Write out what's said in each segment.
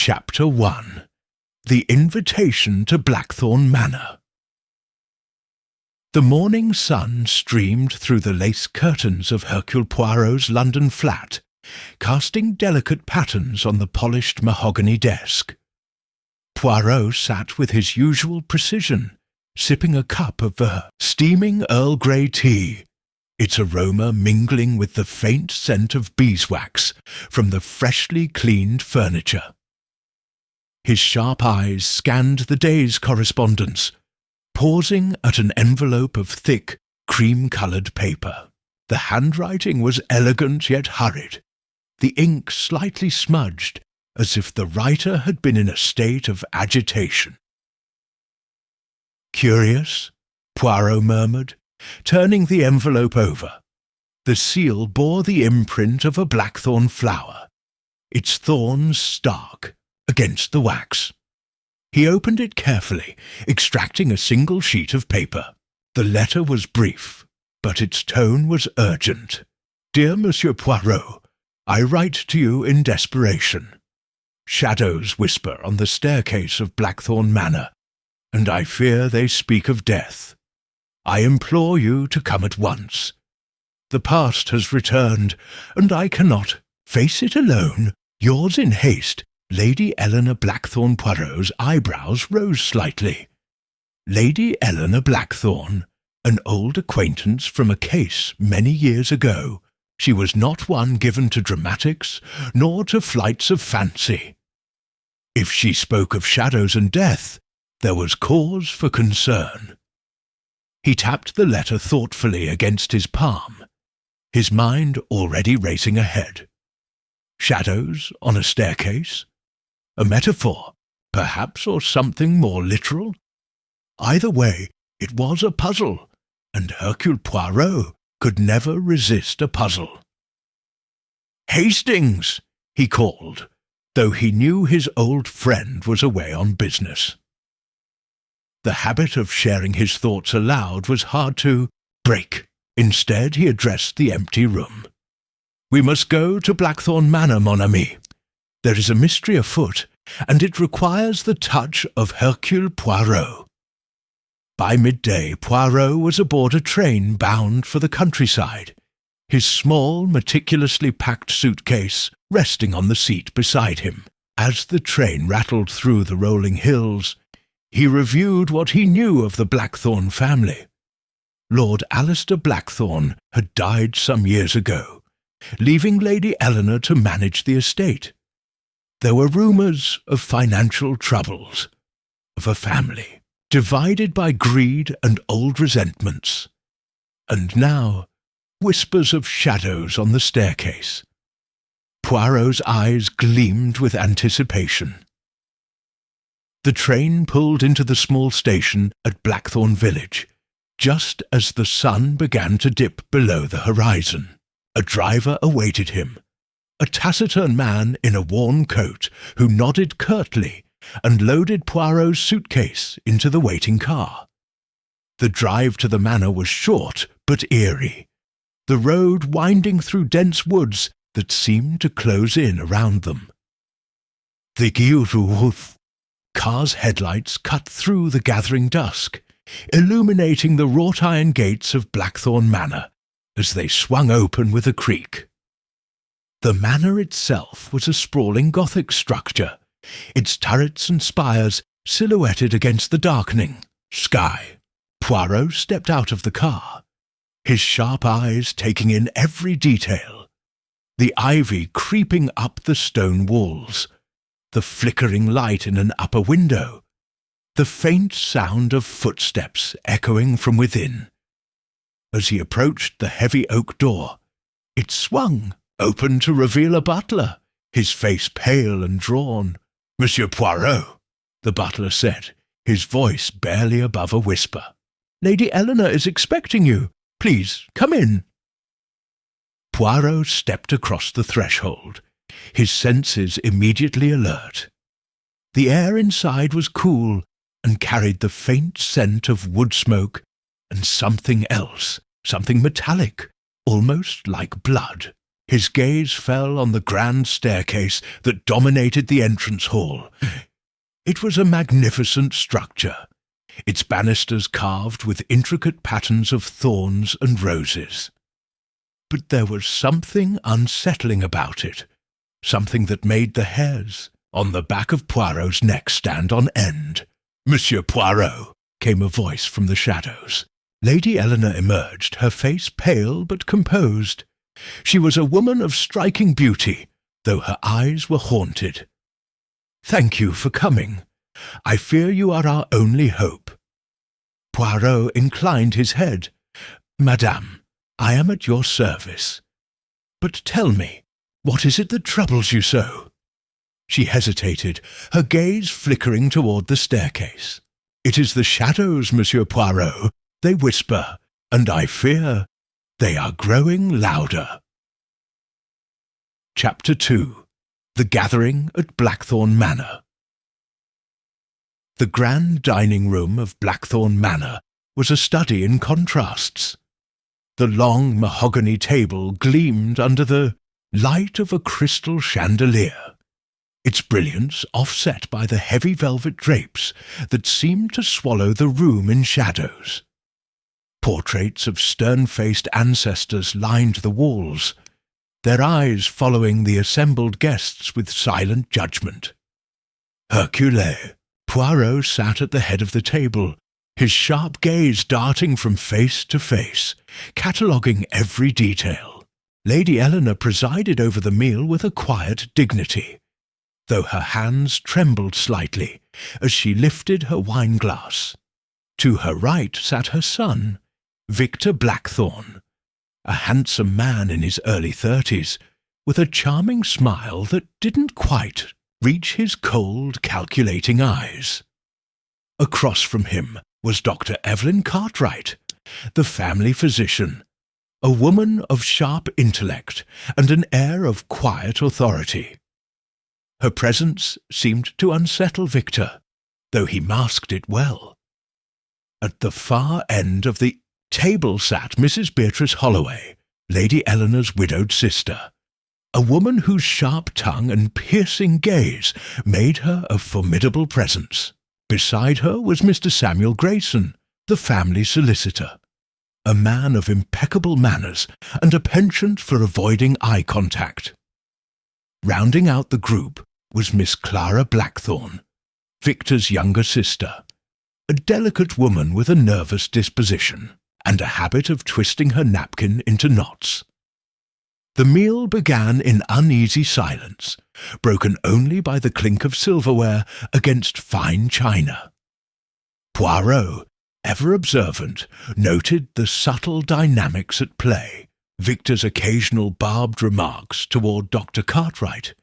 Chapter 1. The Invitation to Blackthorne Manor. The morning sun streamed through the lace curtains of Hercule Poirot's London flat, casting delicate patterns on the polished mahogany desk. Poirot sat with his usual precision, sipping a cup of steaming Earl Grey tea, its aroma mingling with the faint scent of beeswax from the freshly cleaned furniture. His sharp eyes scanned the day's correspondence, pausing at an envelope of thick, cream-coloured paper. The handwriting was elegant yet hurried, the ink slightly smudged, as if the writer had been in a state of agitation. "Curious?" Poirot murmured, turning the envelope over. The seal bore the imprint of a blackthorn flower, its thorns stark against the wax. He opened it carefully, extracting a single sheet of paper. The letter was brief, but its tone was urgent. "Dear Monsieur Poirot, I write to you in desperation. Shadows whisper on the staircase of Blackthorne Manor, and I fear they speak of death. I implore you to come at once. The past has returned, and I cannot face it alone. Yours in haste, Lady Elellanena Blackthorne." Poirot's eyebrows rose slightly. Lady Elellanena Blackthorne, an old acquaintance from a case many years ago. She was not one given to dramatics, nor to flights of fancy. If she spoke of shadows and death, there was cause for concern. He tapped the letter thoughtfully against his palm, his mind already racing ahead. Shadows on a staircase? A metaphor, perhaps, or something more literal? Either way, it was a puzzle, and Hercule Poirot could never resist a puzzle. "Hastings!" he called, though he knew his old friend was away on business. The habit of sharing his thoughts aloud was hard to break. Instead, he addressed the empty room. "We must go to Blackthorne Manor, mon ami. There is a mystery afoot, and it requires the touch of Hercule Poirot." By midday, Poirot was aboard a train bound for the countryside, his small, meticulously packed suitcase resting on the seat beside him. As the train rattled through the rolling hills, he reviewed what he knew of the Blackthorne family. Lord Alistair Blackthorne had died some years ago, leaving Lady Eleanor to manage the estate. There were rumours of financial troubles, of a family divided by greed and old resentments, and now whispers of shadows on the staircase. Poirot's eyes gleamed with anticipation. The train pulled into the small station at Blackthorne village, just as the sun began to dip below the horizon. A driver awaited him, a taciturn man in a worn coat who nodded curtly and loaded Poirot's suitcase into the waiting car. The drive to the manor was short but eerie, the road winding through dense woods that seemed to close in around them. The Guilleroof car's headlights cut through the gathering dusk, illuminating the wrought-iron gates of Blackthorne Manor as they swung open with a creak. The manor itself was a sprawling Gothic structure, its turrets and spires silhouetted against the darkening sky. Poirot stepped out of the car, his sharp eyes taking in every detail. The ivy creeping up the stone walls, the flickering light in an upper window, the faint sound of footsteps echoing from within. As he approached the heavy oak door, it swung open to reveal a butler, his face pale and drawn. "Monsieur Poirot," the butler said, his voice barely above a whisper. "Lady Eleanor is expecting you. Please, come in." Poirot stepped across the threshold, his senses immediately alert. The air inside was cool and carried the faint scent of wood smoke and something else, something metallic, almost like blood. His gaze fell on the grand staircase that dominated the entrance hall. It was a magnificent structure, its banisters carved with intricate patterns of thorns and roses. But there was something unsettling about it, something that made the hairs on the back of Poirot's neck stand on end. "Monsieur Poirot," came a voice from the shadows. Lady Eleanor emerged, her face pale but composed. She was a woman of striking beauty, though her eyes were haunted. "Thank you for coming. I fear you are our only hope." Poirot inclined his head. "Madame, I am at your service. But tell me, what is it that troubles you so?" She hesitated, her gaze flickering toward the staircase. "It is the shadows, Monsieur Poirot. They whisper, and I fear they are growing louder." Chapter 2. The Gathering at Blackthorne Manor. The grand dining room of Blackthorne Manor was a study in contrasts. The long mahogany table gleamed under the light of a crystal chandelier, its brilliance offset by the heavy velvet drapes that seemed to swallow the room in shadows. Portraits of stern-faced ancestors lined the walls, their eyes following the assembled guests with silent judgment. Hercule Poirot sat at the head of the table, his sharp gaze darting from face to face, cataloguing every detail. Lady Eleanor presided over the meal with a quiet dignity, though her hands trembled slightly as she lifted her wine-glass. To her right sat her son, Victor Blackthorne, a handsome man in his early 30s, with a charming smile that didn't quite reach his cold, calculating eyes. Across from him was Dr. Evelyn Cartwright, the family physician, a woman of sharp intellect and an air of quiet authority. Her presence seemed to unsettle Victor, though he masked it well. At the far end of the table sat Mrs. Beatrice Holloway, Lady Eleanor's widowed sister, a woman whose sharp tongue and piercing gaze made her a formidable presence. Beside her was Mr. Samuel Grayson, the family solicitor, a man of impeccable manners and a penchant for avoiding eye contact. Rounding out the group was Miss Clara Blackthorne, Victor's younger sister, a delicate woman with a nervous disposition and a habit of twisting her napkin into knots. The meal began in uneasy silence, broken only by the clink of silverware against fine china. Poirot, ever observant, noted the subtle dynamics at play, Victor's occasional barbed remarks toward Dr. Cartwright,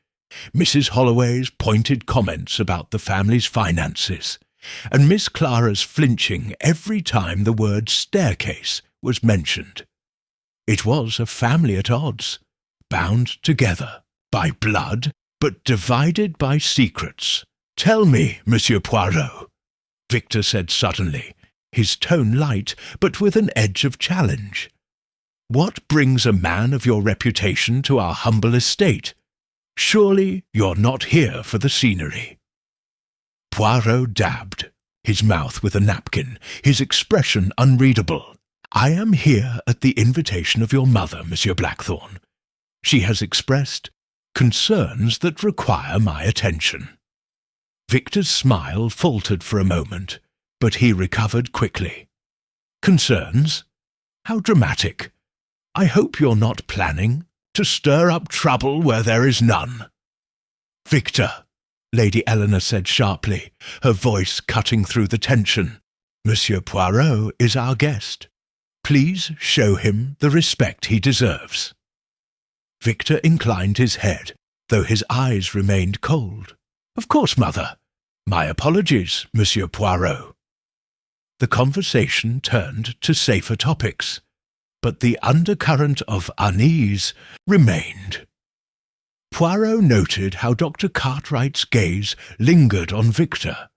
Mrs. Holloway's pointed comments about the family's finances, and Miss Clara's flinching every time the word staircase was mentioned. It was a family at odds, bound together by blood, but divided by secrets. "Tell me, Monsieur Poirot," Victor said suddenly, his tone light, but with an edge of challenge. "What brings a man of your reputation to our humble estate? Surely you're not here for the scenery." Poirot dabbed, his mouth with a napkin, his expression unreadable. "I am here at the invitation of your mother, Monsieur Blackthorne. She has expressed concerns that require my attention." Victor's smile faltered for a moment, but he recovered quickly. "Concerns? How dramatic. I hope you're not planning to stir up trouble where there is none." "Victor," Lady Eleanor said sharply, her voice cutting through the tension, "Monsieur Poirot is our guest. Please show him the respect he deserves." Victor inclined his head, though his eyes remained cold. "Of course, mother. My apologies, Monsieur Poirot." The conversation turned to safer topics, but the undercurrent of unease remained. Poirot noted how Dr. Cartwright's gaze lingered on Victor,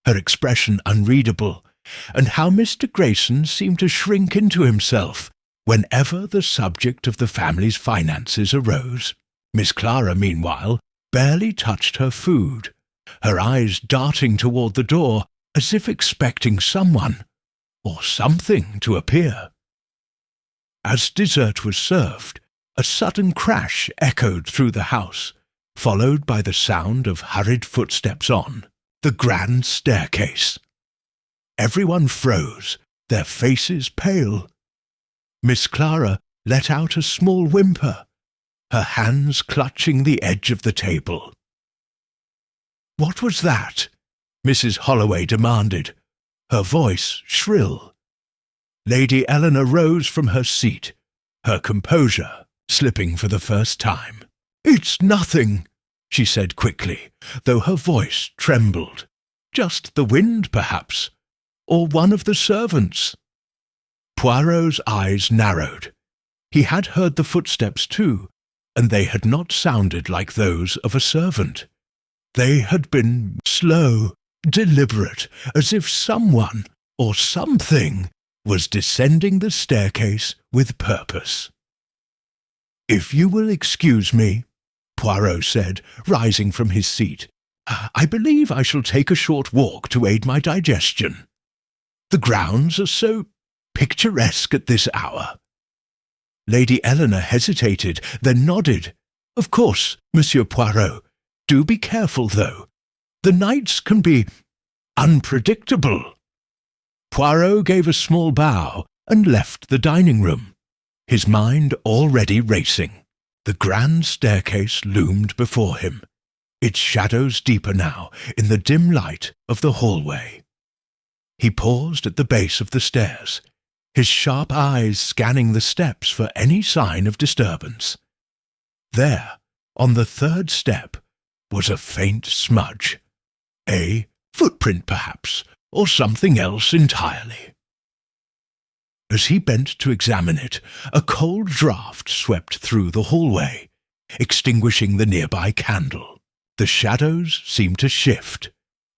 her expression unreadable, and how Mr. Grayson seemed to shrink into himself, Whenever the subject of the family's finances arose, Miss Clara, meanwhile, barely touched her food, her eyes darting toward the door as if expecting someone or something to appear. As dessert was served, a sudden crash echoed through the house, followed by the sound of hurried footsteps on the grand staircase. Everyone froze, their faces pale. Miss Clara let out a small whimper, her hands clutching the edge of the table. "What was that?" Mrs. Holloway demanded, her voice shrill. Lady Eleanor rose from her seat, her composure slipping for the first time. "It's nothing," she said quickly, though her voice trembled. "Just the wind, perhaps, or one of the servants." Poirot's eyes narrowed. He had heard the footsteps too, and they had not sounded like those of a servant. They had been slow, deliberate, as if someone or something was descending the staircase with purpose. "If you will excuse me," Poirot said, rising from his seat, "I believe I shall take a short walk to aid my digestion. The grounds are so picturesque at this hour." Lady Eleanor hesitated, then nodded. "Of course, Monsieur Poirot. Do be careful, though. The nights can be unpredictable." Poirot gave a small bow and left the dining room, his mind already racing. The grand staircase loomed before him, its shadows deeper now in the dim light of the hallway. He paused at the base of the stairs, his sharp eyes scanning the steps for any sign of disturbance. There, on the third step, was a faint smudge. A footprint, perhaps, or something else entirely. As he bent to examine it, a cold draught swept through the hallway, extinguishing the nearby candle. The shadows seemed to shift,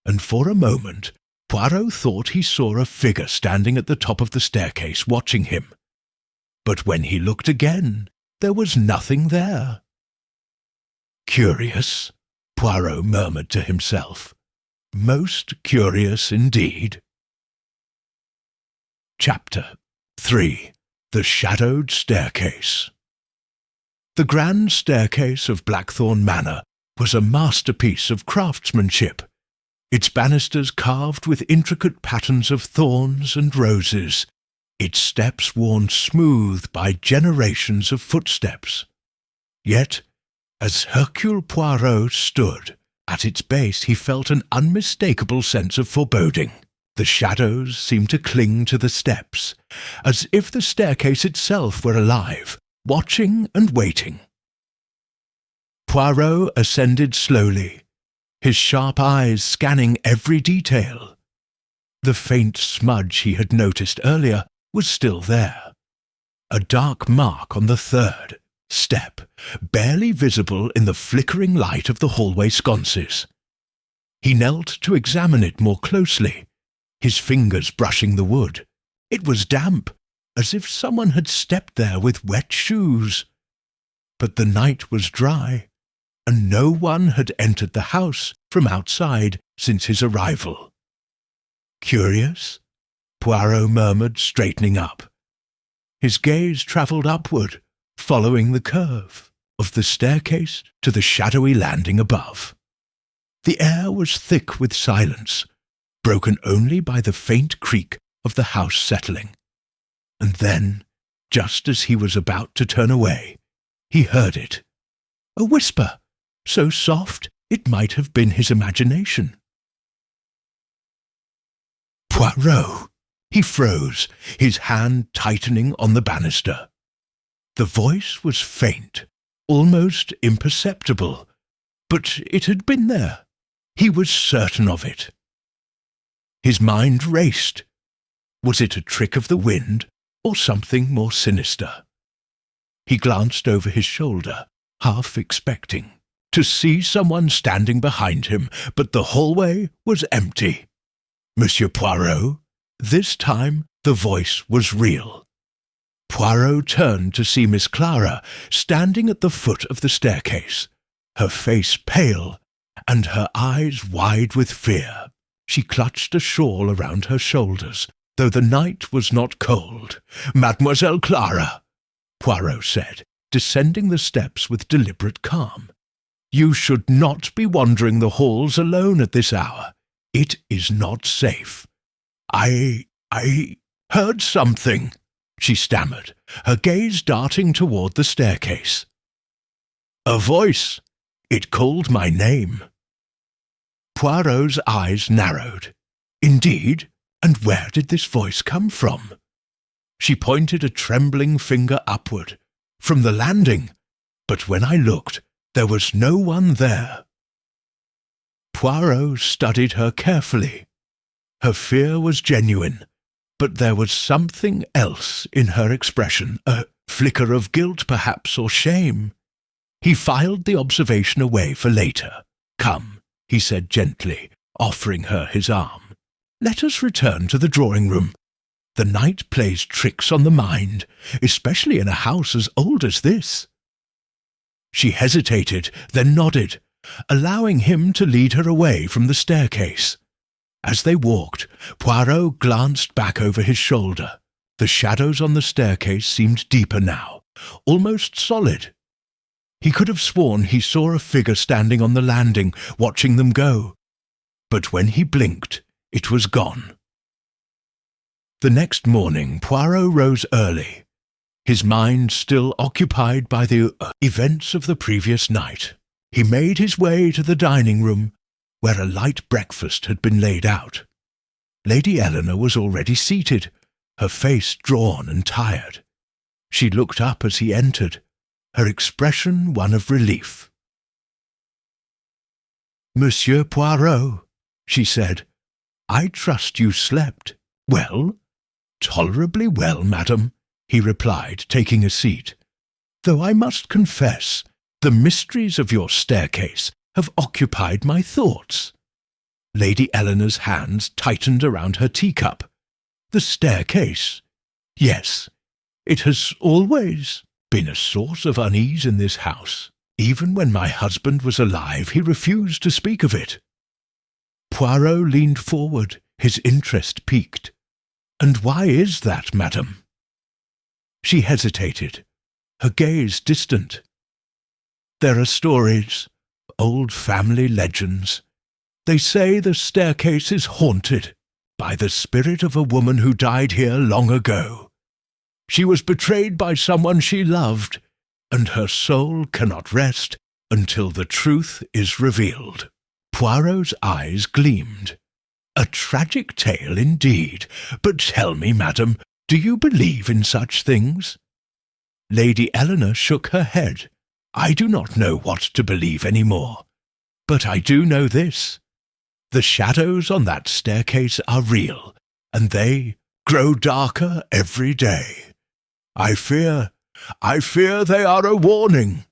and for a moment Poirot thought he saw a figure standing at the top of the staircase watching him. But when he looked again, there was nothing there. "Curious," Poirot murmured to himself. "Most curious indeed." Chapter 3. The Shadowed Staircase. The grand staircase of Blackthorne Manor was a masterpiece of craftsmanship, its banisters carved with intricate patterns of thorns and roses, its steps worn smooth by generations of footsteps. Yet, as Hercule Poirot stood at its base, he felt an unmistakable sense of foreboding. The shadows seemed to cling to the steps, as if the staircase itself were alive, watching and waiting. Poirot ascended slowly, his sharp eyes scanning every detail. The faint smudge he had noticed earlier was still there, a dark mark on the third step, barely visible in the flickering light of the hallway sconces. He knelt to examine it more closely, his fingers brushing the wood. It was damp, as if someone had stepped there with wet shoes. But the night was dry, and no one had entered the house from outside since his arrival. "Curious?" Poirot murmured, straightening up. His gaze travelled upward, following the curve of the staircase to the shadowy landing above. The air was thick with silence, broken only by the faint creak of the house settling. And then, just as he was about to turn away, he heard it. A whisper, so soft it might have been his imagination. "Poirot!" He froze, his hand tightening on the banister. The voice was faint, almost imperceptible, but it had been there. He was certain of it. His mind raced. Was it a trick of the wind, or something more sinister? He glanced over his shoulder, half expecting to see someone standing behind him, but the hallway was empty. "Monsieur Poirot?" This time the voice was real. Poirot turned to see Miss Clara standing at the foot of the staircase, her face pale and her eyes wide with fear. She clutched a shawl around her shoulders, though the night was not cold. "Mademoiselle Clara," Poirot said, descending the steps with deliberate calm. "You should not be wandering the halls alone at this hour. It is not safe." I heard something," she stammered, her gaze darting toward the staircase. "A voice. It called my name." Poirot's eyes narrowed. "Indeed? And where did this voice come from?" She pointed a trembling finger upward, from the landing, but when I looked, there was no one there. Poirot studied her carefully. Her fear was genuine, but there was something else in her expression, a flicker of guilt perhaps, or shame. He filed the observation away for later. "Come," he said gently, offering her his arm. "Let us return to the drawing-room. The night plays tricks on the mind, especially in a house as old as this." She hesitated, then nodded, allowing him to lead her away from the staircase. As they walked, Poirot glanced back over his shoulder. The shadows on the staircase seemed deeper now, almost solid. He could have sworn he saw a figure standing on the landing, watching them go. But when he blinked, it was gone. The next morning, Poirot rose early, his mind still occupied by the events of the previous night. He made his way to the dining-room, where a light breakfast had been laid out. Lady Eleanor was already seated, her face drawn and tired. She looked up as he entered, her expression one of relief. "Monsieur Poirot," she said, "I trust you slept. Well?" "Tolerably well, madam," he replied, taking a seat, "though I must confess the mysteries of your staircase have occupied my thoughts." Lady Eleanor's hands tightened around her teacup. "The staircase? Yes, it has always been a source of unease in this house. Even when my husband was alive, he refused to speak of it." Poirot leaned forward, his interest piqued. "And why is that, madam?" She hesitated, her gaze distant. "There are stories, old family legends. They say the staircase is haunted by the spirit of a woman who died here long ago. She was betrayed by someone she loved, and her soul cannot rest until the truth is revealed." Poirot's eyes gleamed. "A tragic tale indeed. But tell me, madam, do you believe in such things?" Lady Eleanor shook her head. "I do not know what to believe any more. But I do know this. The shadows on that staircase are real, and they grow darker every day. I fear they are a warning."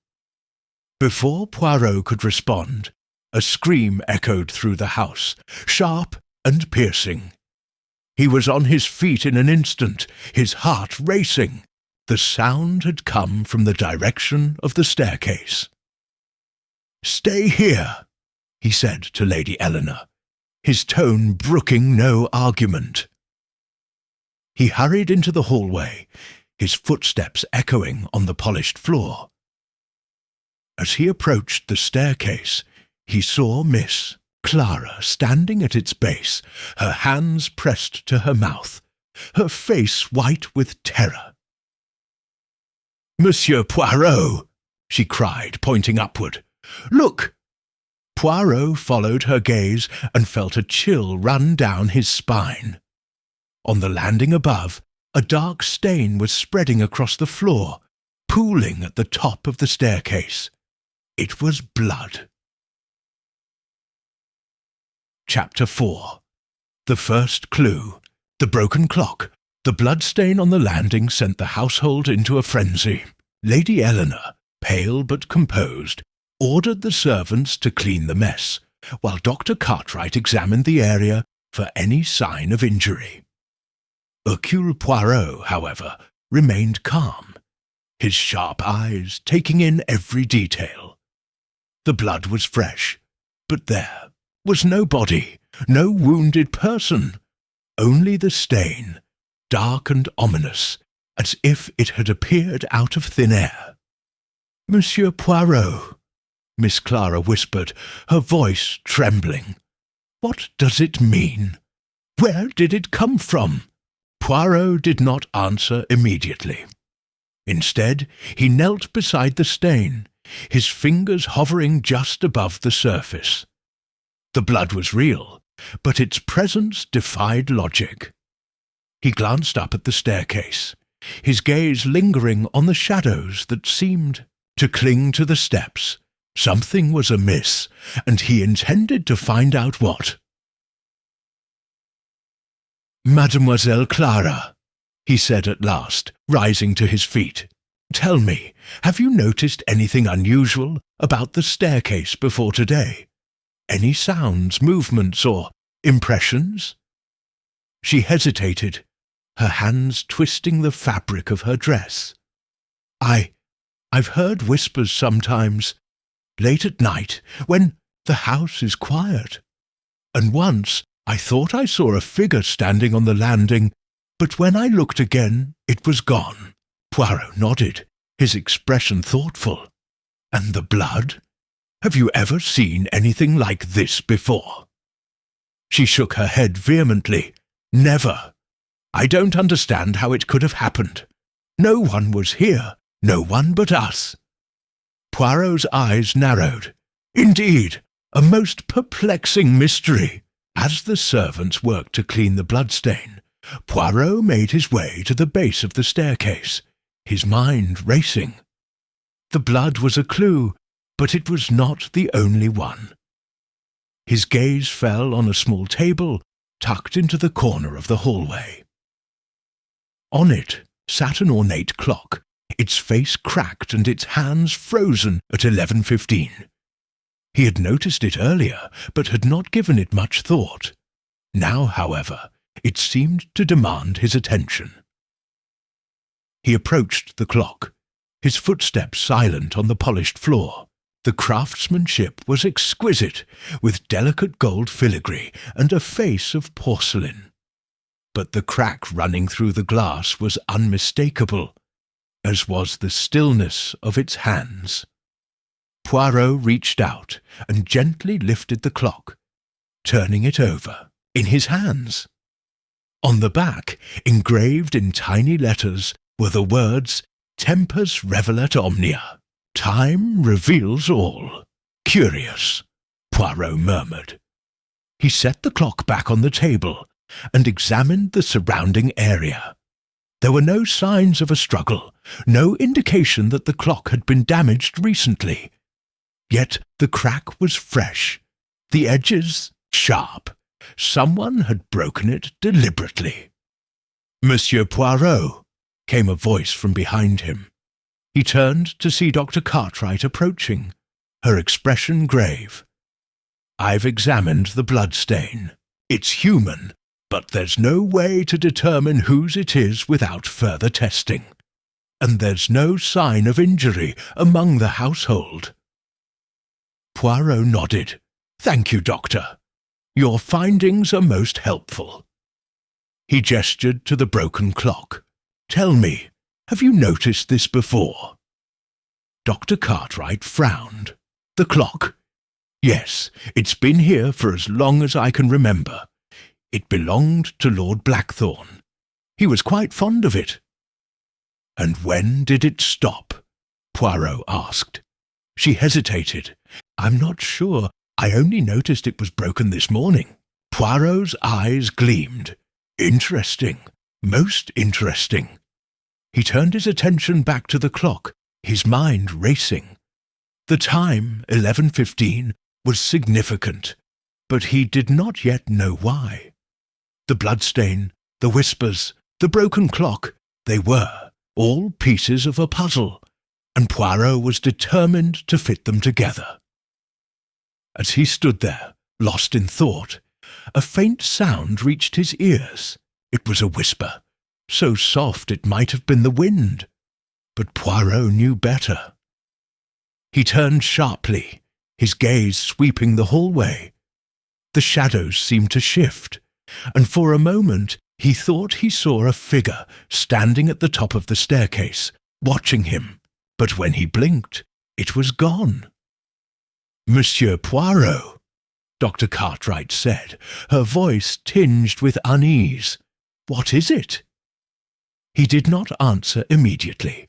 Before Poirot could respond, a scream echoed through the house, sharp and piercing. He was on his feet in an instant, his heart racing. The sound had come from the direction of the staircase. "Stay here," he said to Lady Eleanor, his tone brooking no argument. He hurried into the hallway, his footsteps echoing on the polished floor. As he approached the staircase, he saw Miss Clara standing at its base, her hands pressed to her mouth, her face white with terror. "Monsieur Poirot!" she cried, pointing upward. "Look!" Poirot followed her gaze and felt a chill run down his spine. On the landing above, a dark stain was spreading across the floor, pooling at the top of the staircase. It was blood. Chapter 4. The first clue. The broken clock. The bloodstain on the landing sent the household into a frenzy. Lady Eleanor, pale but composed, ordered the servants to clean the mess, while Dr. Cartwright examined the area for any sign of injury. Hercule Poirot, however, remained calm, his sharp eyes taking in every detail. The blood was fresh, but there was no body, no wounded person, only the stain, dark and ominous, as if it had appeared out of thin air. "Monsieur Poirot," Miss Clara whispered, her voice trembling. "What does it mean? Where did it come from?" Poirot did not answer immediately. Instead, he knelt beside the stain, his fingers hovering just above the surface. The blood was real, but its presence defied logic. He glanced up at the staircase, his gaze lingering on the shadows that seemed to cling to the steps. Something was amiss, and he intended to find out what. "Mademoiselle Clara," he said at last, rising to his feet, "tell me, have you noticed anything unusual about the staircase before today? Any sounds, movements, or impressions?" She hesitated, her hands twisting the fabric of her dress. I've heard whispers sometimes, late at night, when the house is quiet. And once I thought I saw a figure standing on the landing, but when I looked again, it was gone." Poirot nodded, his expression thoughtful. "And the blood? Have you ever seen anything like this before?" She shook her head vehemently. "Never. I don't understand how it could have happened. No one was here, no one but us." Poirot's eyes narrowed. "Indeed, a most perplexing mystery." As the servants worked to clean the bloodstain, Poirot made his way to the base of the staircase, his mind racing. The blood was a clue, but it was not the only one. His gaze fell on a small table tucked into the corner of the hallway. On it sat an ornate clock, its face cracked and its hands frozen at 11:15. He had noticed it earlier, but had not given it much thought. Now, however, it seemed to demand his attention. He approached the clock, his footsteps silent on the polished floor. The craftsmanship was exquisite, with delicate gold filigree and a face of porcelain. But the crack running through the glass was unmistakable, as was the stillness of its hands. Poirot reached out and gently lifted the clock, turning it over in his hands. On the back, engraved in tiny letters, were the words, "Tempus revelat omnia." "Time reveals all." "Curious," Poirot murmured. He set the clock back on the table and examined the surrounding area. There were no signs of a struggle, no indication that the clock had been damaged recently. Yet the crack was fresh, the edges sharp. Someone had broken it deliberately. "Monsieur Poirot," came a voice from behind him. He turned to see Dr. Cartwright approaching, her expression grave. "I've examined the bloodstain. It's human, but there's no way to determine whose it is without further testing. And there's no sign of injury among the household." Poirot nodded. "Thank you, Doctor. Your findings are most helpful." He gestured to the broken clock. "Tell me, have you noticed this before?" Dr. Cartwright frowned. "The clock? Yes, it's been here for as long as I can remember. It belonged to Lord Blackthorne. He was quite fond of it." "And when did it stop?" Poirot asked. She hesitated. "I'm not sure. I only noticed it was broken this morning." Poirot's eyes gleamed. "Interesting. Most interesting." He turned his attention back to the clock, his mind racing. The time, 11:15, was significant, but he did not yet know why. The bloodstain, the whispers, the broken clock, they were all pieces of a puzzle, and Poirot was determined to fit them together. As he stood there, lost in thought, a faint sound reached his ears. It was a whisper, so soft it might have been the wind. But Poirot knew better. He turned sharply, his gaze sweeping the hallway. The shadows seemed to shift, and for a moment he thought he saw a figure standing at the top of the staircase, watching him, but when he blinked, it was gone. "Monsieur Poirot," Dr. Cartwright said, her voice tinged with unease. "What is it?" He did not answer immediately.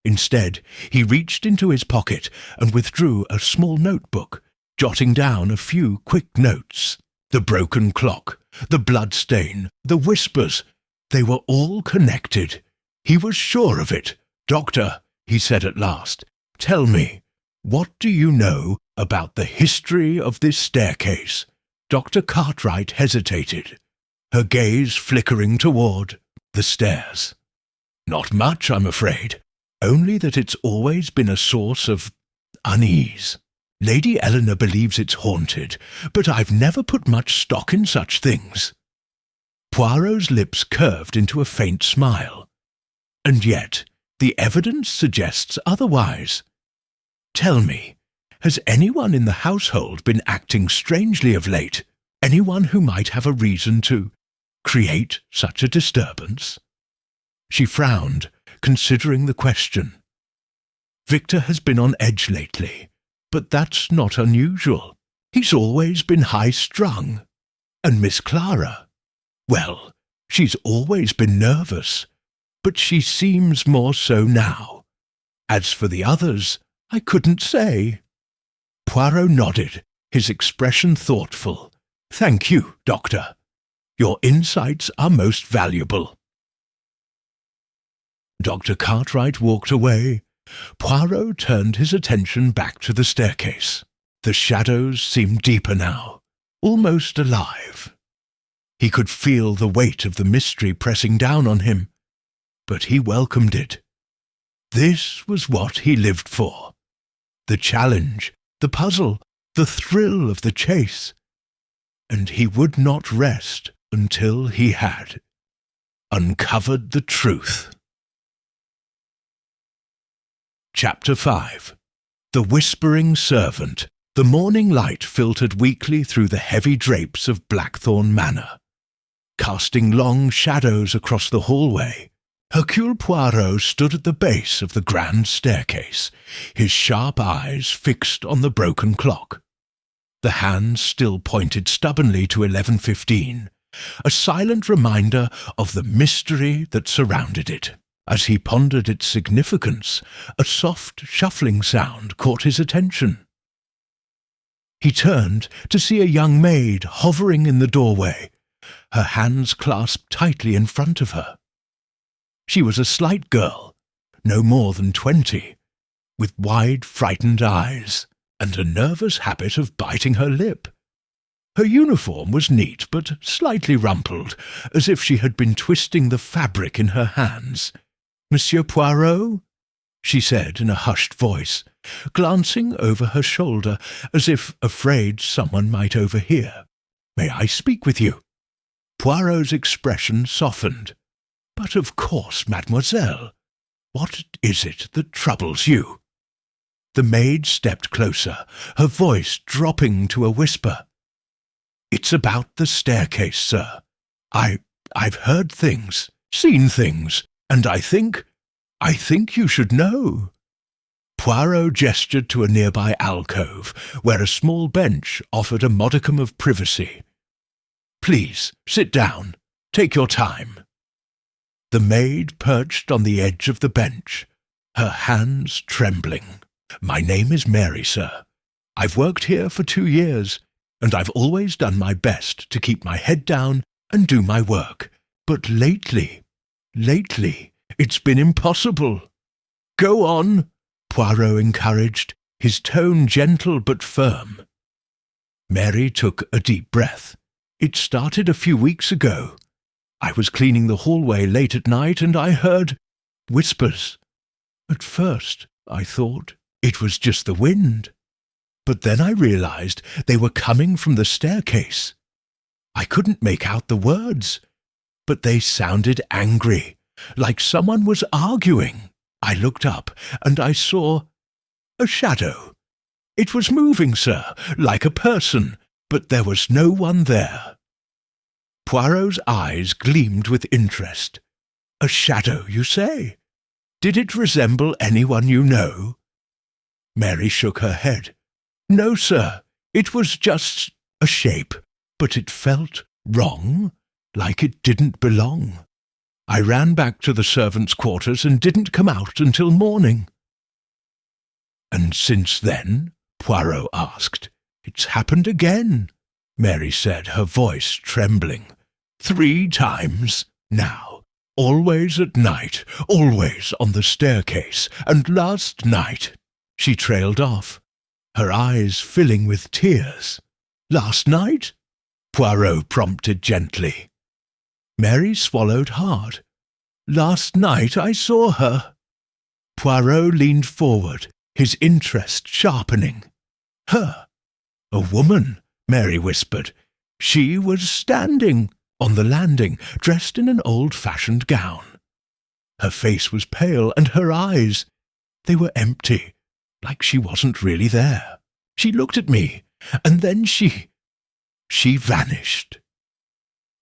Instead, he reached into his pocket and withdrew a small notebook, jotting down a few quick notes. The broken clock, the bloodstain, the whispers, they were all connected. He was sure of it. "Doctor," he said at last, "tell me, what do you know about the history of this staircase?" Dr. Cartwright hesitated, her gaze flickering toward the stairs. "Not much, I'm afraid. Only that it's always been a source of unease. Lady Eleanor believes it's haunted, but I've never put much stock in such things." Poirot's lips curved into a faint smile. "And yet, the evidence suggests otherwise. Tell me, has anyone in the household been acting strangely of late? Anyone who might have a reason to create such a disturbance?" She frowned, considering the question. "Victor has been on edge lately, but that's not unusual. He's always been high-strung. And Miss Clara, well, she's always been nervous, but she seems more so now. As for the others, I couldn't say." Poirot nodded, his expression thoughtful. "Thank you, Doctor. Your insights are most valuable." Dr. Cartwright walked away. Poirot turned his attention back to the staircase. The shadows seemed deeper now, almost alive. He could feel the weight of the mystery pressing down on him, but he welcomed it. This was what he lived for. The challenge, the puzzle, the thrill of the chase. And he would not rest until he had uncovered the truth. Chapter 5. The Whispering Servant. The morning light filtered weakly through the heavy drapes of Blackthorne Manor, casting long shadows across the hallway. Hercule Poirot stood at the base of the grand staircase, his sharp eyes fixed on the broken clock. The hands still pointed stubbornly to 11:15, a silent reminder of the mystery that surrounded it. As he pondered its significance, a soft shuffling sound caught his attention. He turned to see a young maid hovering in the doorway, her hands clasped tightly in front of her. She was a slight girl, no more than 20, with wide, frightened eyes, and a nervous habit of biting her lip. Her uniform was neat but slightly rumpled, as if she had been twisting the fabric in her hands. "Monsieur Poirot?" she said in a hushed voice, glancing over her shoulder as if afraid someone might overhear. "May I speak with you?" Poirot's expression softened. "But of course, mademoiselle. What is it that troubles you?" The maid stepped closer, her voice dropping to a whisper. "It's about the staircase, sir. I've heard things, seen things, and I think you should know." Poirot gestured to a nearby alcove, where a small bench offered a modicum of privacy. "Please, sit down. Take your time." The maid perched on the edge of the bench, her hands trembling. "My name is Mary, sir. I've worked here for 2 years, and I've always done my best to keep my head down and do my work. But lately, it's been impossible." "Go on," Poirot encouraged, his tone gentle but firm. Mary took a deep breath. "It started a few weeks ago. I was cleaning the hallway late at night and I heard whispers. At first, I thought it was just the wind. But then I realized they were coming from the staircase. I couldn't make out the words, but they sounded angry, like someone was arguing. I looked up, and I saw a shadow. It was moving, sir, like a person, but there was no one there. Poirot's eyes gleamed with interest. A shadow, you say? Did it resemble anyone you know? Mary shook her head. No, sir, it was just a shape, but it felt wrong, like it didn't belong. I ran back to the servants' quarters and didn't come out until morning. And since then? Poirot asked. It's happened again, Mary said, her voice trembling. 3 times now. Always at night, always on the staircase, and last night. She trailed off, her eyes filling with tears. Last night? Poirot prompted gently. Mary swallowed hard. Last night I saw her. Poirot leaned forward, his interest sharpening. Her? A woman, Mary whispered. She was standing on the landing, dressed in an old-fashioned gown. Her face was pale, and her eyes, they were empty, like she wasn't really there. She looked at me, and then she vanished.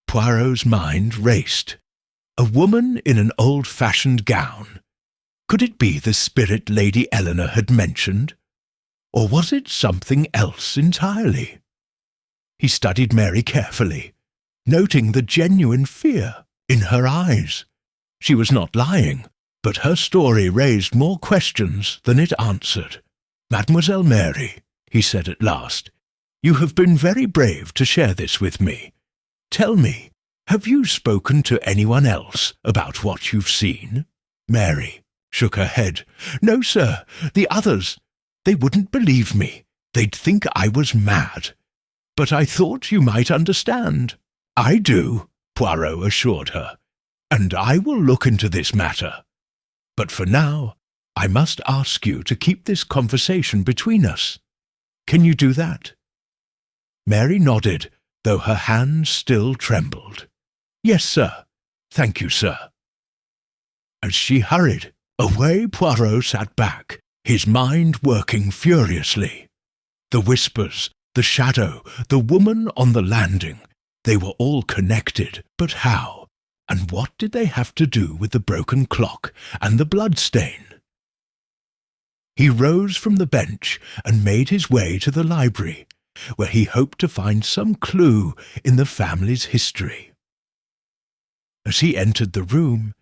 Poirot's mind raced. A woman in an old-fashioned gown. Could it be the spirit Lady Eleanor had mentioned? Or was it something else entirely? He studied Mary carefully, noting the genuine fear in her eyes. She was not lying, but her story raised more questions than it answered. Mademoiselle Mary, he said at last, you have been very brave to share this with me. Tell me, have you spoken to anyone else about what you've seen? Mary shook her head. No, sir, the others, they wouldn't believe me. They'd think I was mad. But I thought you might understand. I do, Poirot assured her, and I will look into this matter. But for now, I must ask you to keep this conversation between us. Can you do that? Mary nodded, though her hands still trembled. Yes, sir. Thank you, sir. As she hurried away, Poirot sat back, his mind working furiously. The whispers, the shadow, the woman on the landing, they were all connected, but how? And what did they have to do with the broken clock and the bloodstain? He rose from the bench and made his way to the library, where he hoped to find some clue in the family's history. As he entered the room,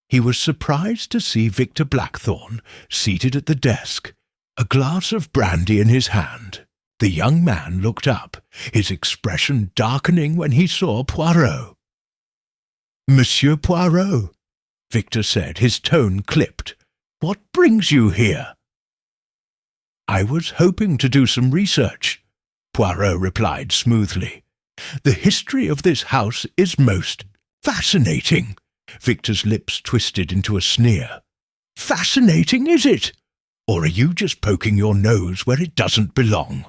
he was surprised to see Victor Blackthorne seated at the desk, a glass of brandy in his hand. The young man looked up, his expression darkening when he saw Poirot. Monsieur Poirot, Victor said, his tone clipped. What brings you here? I was hoping to do some research, Poirot replied smoothly. The history of this house is most fascinating. Victor's lips twisted into a sneer. Fascinating, is it? Or are you just poking your nose where it doesn't belong?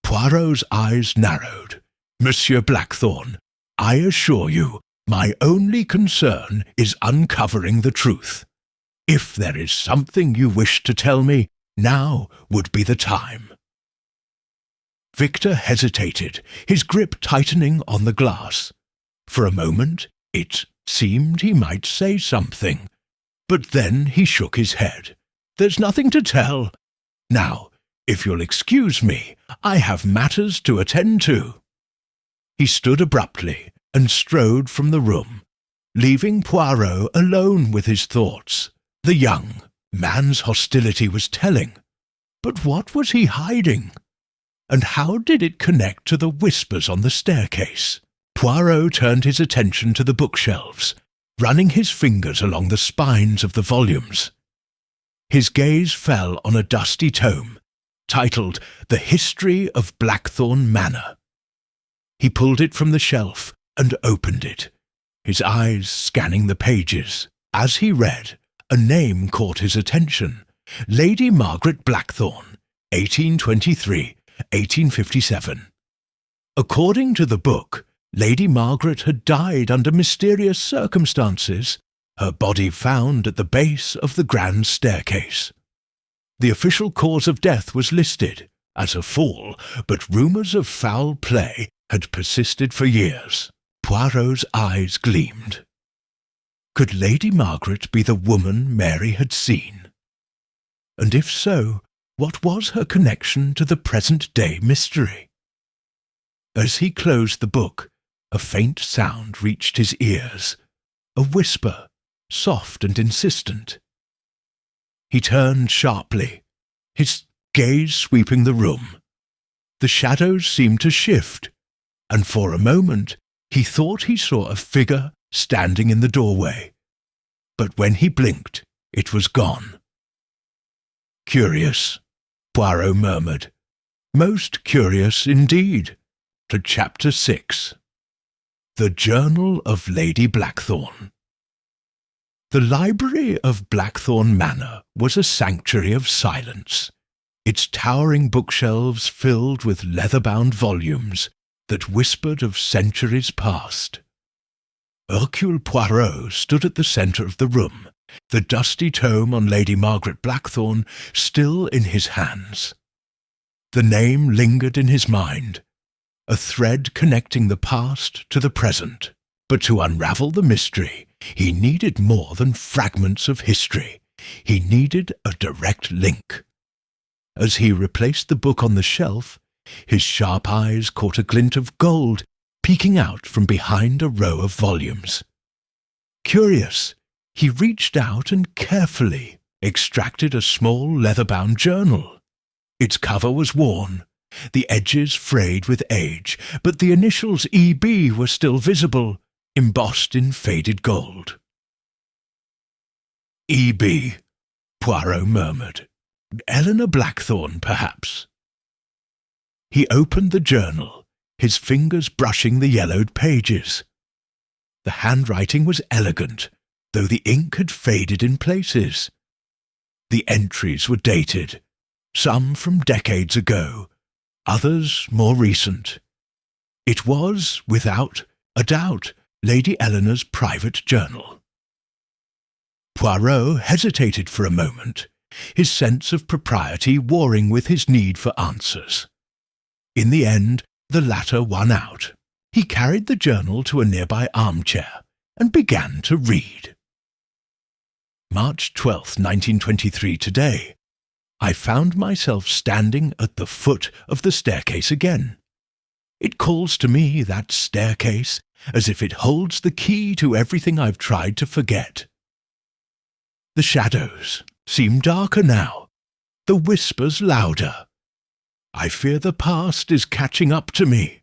Poirot's eyes narrowed. Monsieur Blackthorne, I assure you, my only concern is uncovering the truth. If there is something you wish to tell me, now would be the time. Victor hesitated, his grip tightening on the glass. For a moment, it seemed he might say something, but then he shook his head. There's nothing to tell. Now, if you'll excuse me, I have matters to attend to. He stood abruptly and strode from the room, leaving Poirot alone with his thoughts. The young man's hostility was telling, but what was he hiding? And how did it connect to the whispers on the staircase? Poirot turned his attention to the bookshelves, running his fingers along the spines of the volumes. His gaze fell on a dusty tome, titled The History of Blackthorne Manor. He pulled it from the shelf and opened it, his eyes scanning the pages. As he read, a name caught his attention. Lady Margaret Blackthorne, 1823-1857. According to the book, Lady Margaret had died under mysterious circumstances, her body found at the base of the grand staircase. The official cause of death was listed as a fall, but rumours of foul play had persisted for years. Poirot's eyes gleamed. Could Lady Margaret be the woman Mary had seen? And if so, what was her connection to the present-day mystery? As he closed the book, a faint sound reached his ears, a whisper, soft and insistent. He turned sharply, his gaze sweeping the room. The shadows seemed to shift, and for a moment he thought he saw a figure standing in the doorway. But when he blinked, it was gone. "Curious," Poirot murmured. "Most curious indeed." To Chapter 6. The Journal of Lady Blackthorne. The library of Blackthorne Manor was a sanctuary of silence, its towering bookshelves filled with leather-bound volumes that whispered of centuries past. Hercule Poirot stood at the centre of the room, the dusty tome on Lady Margaret Blackthorne still in his hands. The name lingered in his mind, a thread connecting the past to the present. But to unravel the mystery, he needed more than fragments of history. He needed a direct link. As he replaced the book on the shelf, his sharp eyes caught a glint of gold peeking out from behind a row of volumes. Curious, he reached out and carefully extracted a small leather-bound journal. Its cover was worn, the edges frayed with age, but the initials E.B. were still visible, embossed in faded gold. "E.B.," Poirot murmured. "Elellanena Blackthorne, perhaps." He opened the journal, his fingers brushing the yellowed pages. The handwriting was elegant, though the ink had faded in places. The entries were dated, some from decades ago, others more recent. It was, without a doubt, Lady Eleanor's private journal. Poirot hesitated for a moment, his sense of propriety warring with his need for answers. In the end, the latter won out. He carried the journal to a nearby armchair and began to read. March 12th, 1923, today. I found myself standing at the foot of the staircase again. It calls to me, that staircase, as if it holds the key to everything I've tried to forget. The shadows seem darker now, the whispers louder. I fear the past is catching up to me.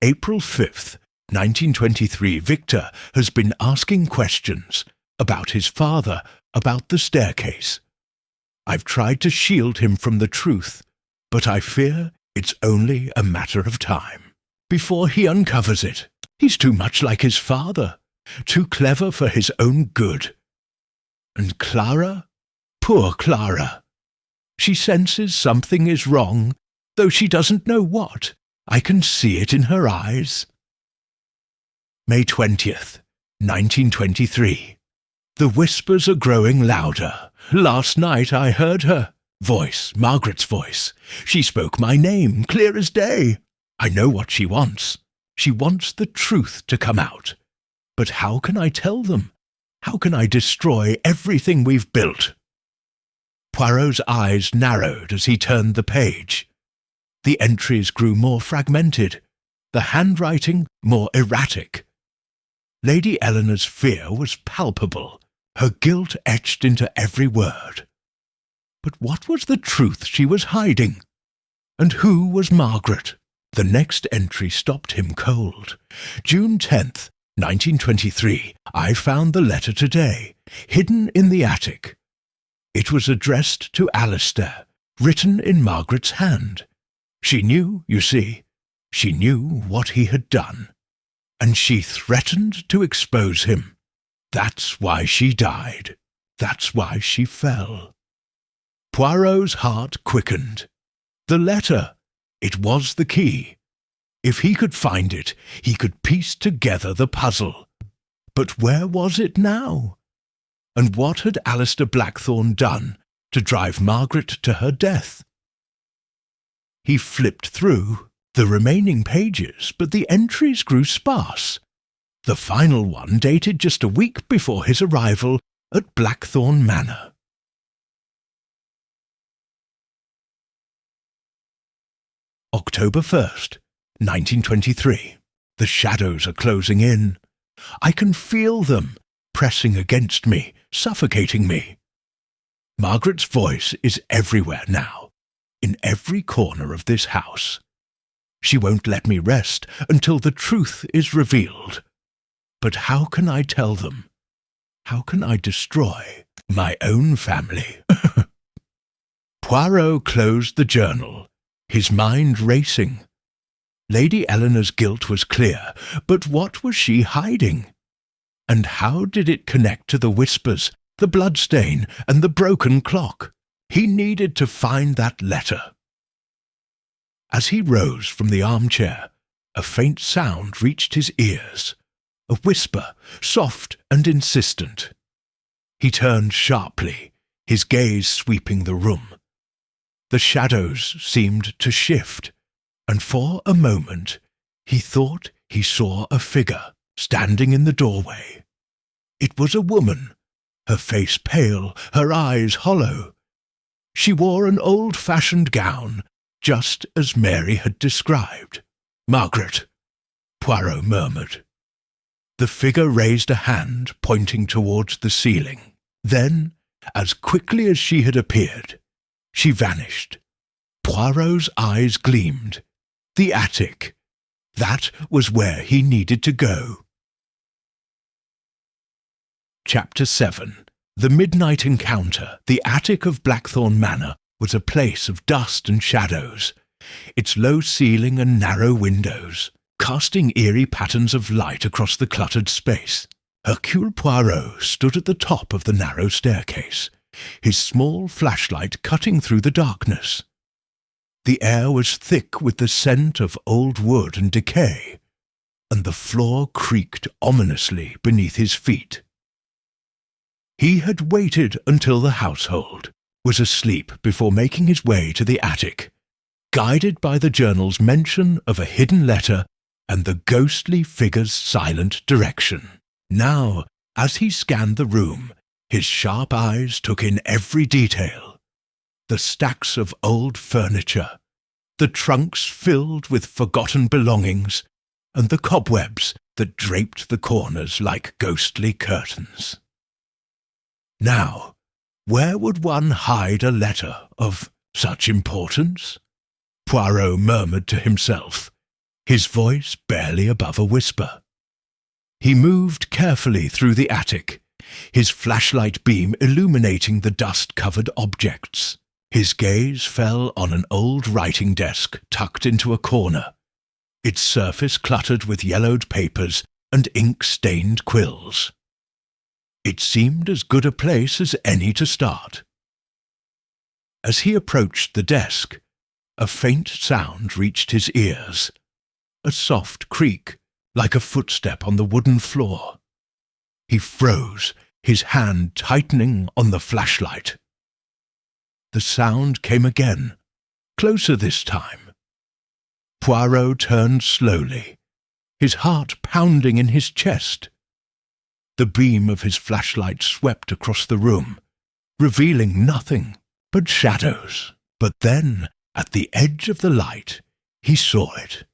April 5th, 1923, Victor has been asking questions about his father, about the staircase. I've tried to shield him from the truth, but I fear it's only a matter of time before he uncovers it. He's too much like his father, too clever for his own good. And Clara? Poor Clara. She senses something is wrong, though she doesn't know what. I can see it in her eyes. May 20th, 1923. The whispers are growing louder. Last night I heard her voice, Margaret's voice. She spoke my name, clear as day. I know what she wants. She wants the truth to come out. But how can I tell them? How can I destroy everything we've built? Poirot's eyes narrowed as he turned the page. The entries grew more fragmented, the handwriting more erratic. Lady Eleanor's fear was palpable, her guilt etched into every word. But what was the truth she was hiding? And who was Margaret? The next entry stopped him cold. June 10th, 1923, I found the letter today, hidden in the attic. It was addressed to Alistair, written in Margaret's hand. She knew, you see, she knew what he had done. And she threatened to expose him. That's why she died. That's why she fell. Poirot's heart quickened. The letter. It was the key. If he could find it, he could piece together the puzzle. But where was it now? And what had Alistair Blackthorne done to drive Margaret to her death? He flipped through the remaining pages, but the entries grew sparse. The final one dated just a week before his arrival at Blackthorne Manor. October 1st, 1923. The shadows are closing in. I can feel them, pressing against me, suffocating me. Margaret's voice is everywhere now, in every corner of this house. She won't let me rest until the truth is revealed. But how can I tell them? How can I destroy my own family? Poirot closed the journal, his mind racing. Lady Eleanor's guilt was clear, but what was she hiding? And how did it connect to the whispers, the bloodstain, and the broken clock? He needed to find that letter. As he rose from the armchair, a faint sound reached his ears, a whisper, soft and insistent. He turned sharply, his gaze sweeping the room. The shadows seemed to shift, and for a moment he thought he saw a figure standing in the doorway. It was a woman, her face pale, her eyes hollow. She wore an old-fashioned gown, just as Mary had described. "Margaret," Poirot murmured. The figure raised a hand, pointing towards the ceiling. Then, as quickly as she had appeared, she vanished. Poirot's eyes gleamed. The attic. That was where he needed to go. Chapter 7. The Midnight Encounter. The attic of Blackthorne Manor was a place of dust and shadows, its low ceiling and narrow windows casting eerie patterns of light across the cluttered space. Hercule Poirot stood at the top of the narrow staircase, his small flashlight cutting through the darkness. The air was thick with the scent of old wood and decay, and the floor creaked ominously beneath his feet. He had waited until the household was asleep before making his way to the attic, guided by the journal's mention of a hidden letter and the ghostly figure's silent direction. Now, as he scanned the room, his sharp eyes took in every detail. The stacks of old furniture, the trunks filled with forgotten belongings, and the cobwebs that draped the corners like ghostly curtains. Now, where would one hide a letter of such importance? Poirot murmured to himself, his voice barely above a whisper. He moved carefully through the attic, his flashlight beam illuminating the dust-covered objects. His gaze fell on an old writing desk tucked into a corner, its surface cluttered with yellowed papers and ink-stained quills. It seemed as good a place as any to start. As he approached the desk, a faint sound reached his ears, a soft creak, like a footstep on the wooden floor. He froze, his hand tightening on the flashlight. The sound came again, closer this time. Poirot turned slowly, his heart pounding in his chest. The beam of his flashlight swept across the room, revealing nothing but shadows. But then, at the edge of the light, he saw it.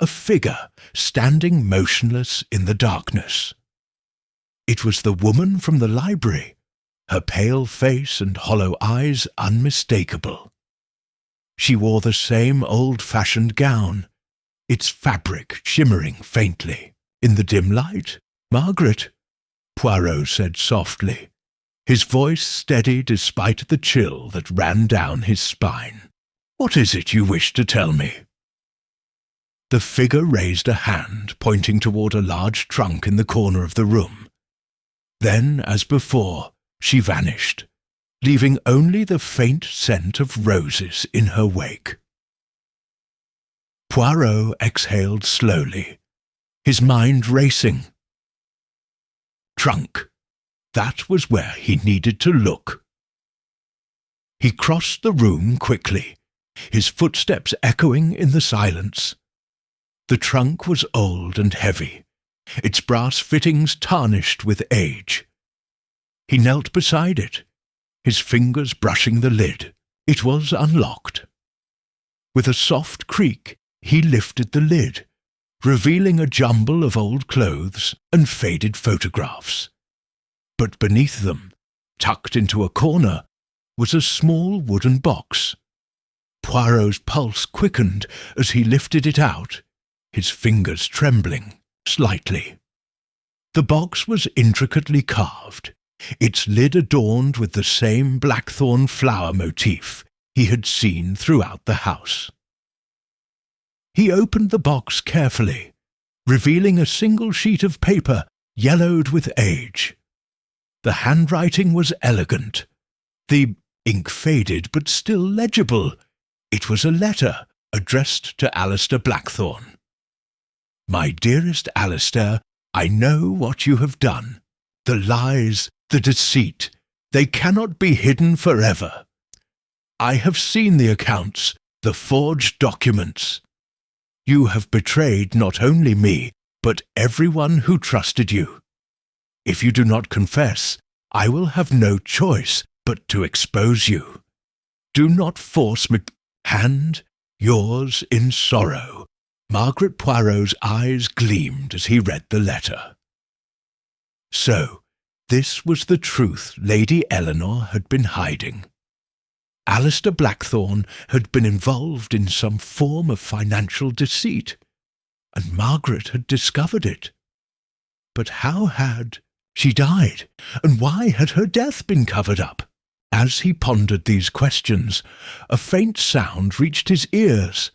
A figure standing motionless in the darkness. It was the woman from the library, her pale face and hollow eyes unmistakable. She wore the same old-fashioned gown, its fabric shimmering faintly. In the dim light, "Margaret," Poirot said softly, his voice steady despite the chill that ran down his spine. "What is it you wish to tell me?" The figure raised a hand, pointing toward a large trunk in the corner of the room. Then, as before, she vanished, leaving only the faint scent of roses in her wake. Poirot exhaled slowly, his mind racing. Trunk. That was where he needed to look. He crossed the room quickly, his footsteps echoing in the silence. The trunk was old and heavy, its brass fittings tarnished with age. He knelt beside it, his fingers brushing the lid. It was unlocked. With a soft creak, he lifted the lid, revealing a jumble of old clothes and faded photographs. But beneath them, tucked into a corner, was a small wooden box. Poirot's pulse quickened as he lifted it out, his fingers trembling slightly. The box was intricately carved, its lid adorned with the same blackthorn flower motif he had seen throughout the house. He opened the box carefully, revealing a single sheet of paper yellowed with age. The handwriting was elegant, the ink faded but still legible. It was a letter addressed to Alistair Blackthorne. "My dearest Alistair, I know what you have done. The lies, the deceit, they cannot be hidden forever. I have seen the accounts, the forged documents. You have betrayed not only me, but everyone who trusted you. If you do not confess, I will have no choice but to expose you. Do not force me. Hand, yours in sorrow." Margaret Poirot's eyes gleamed as he read the letter. So, this was the truth Lady Eleanor had been hiding. Alistair Blackthorne had been involved in some form of financial deceit, and Margaret had discovered it. But how had she died, and why had her death been covered up? As he pondered these questions, a faint sound reached his ears,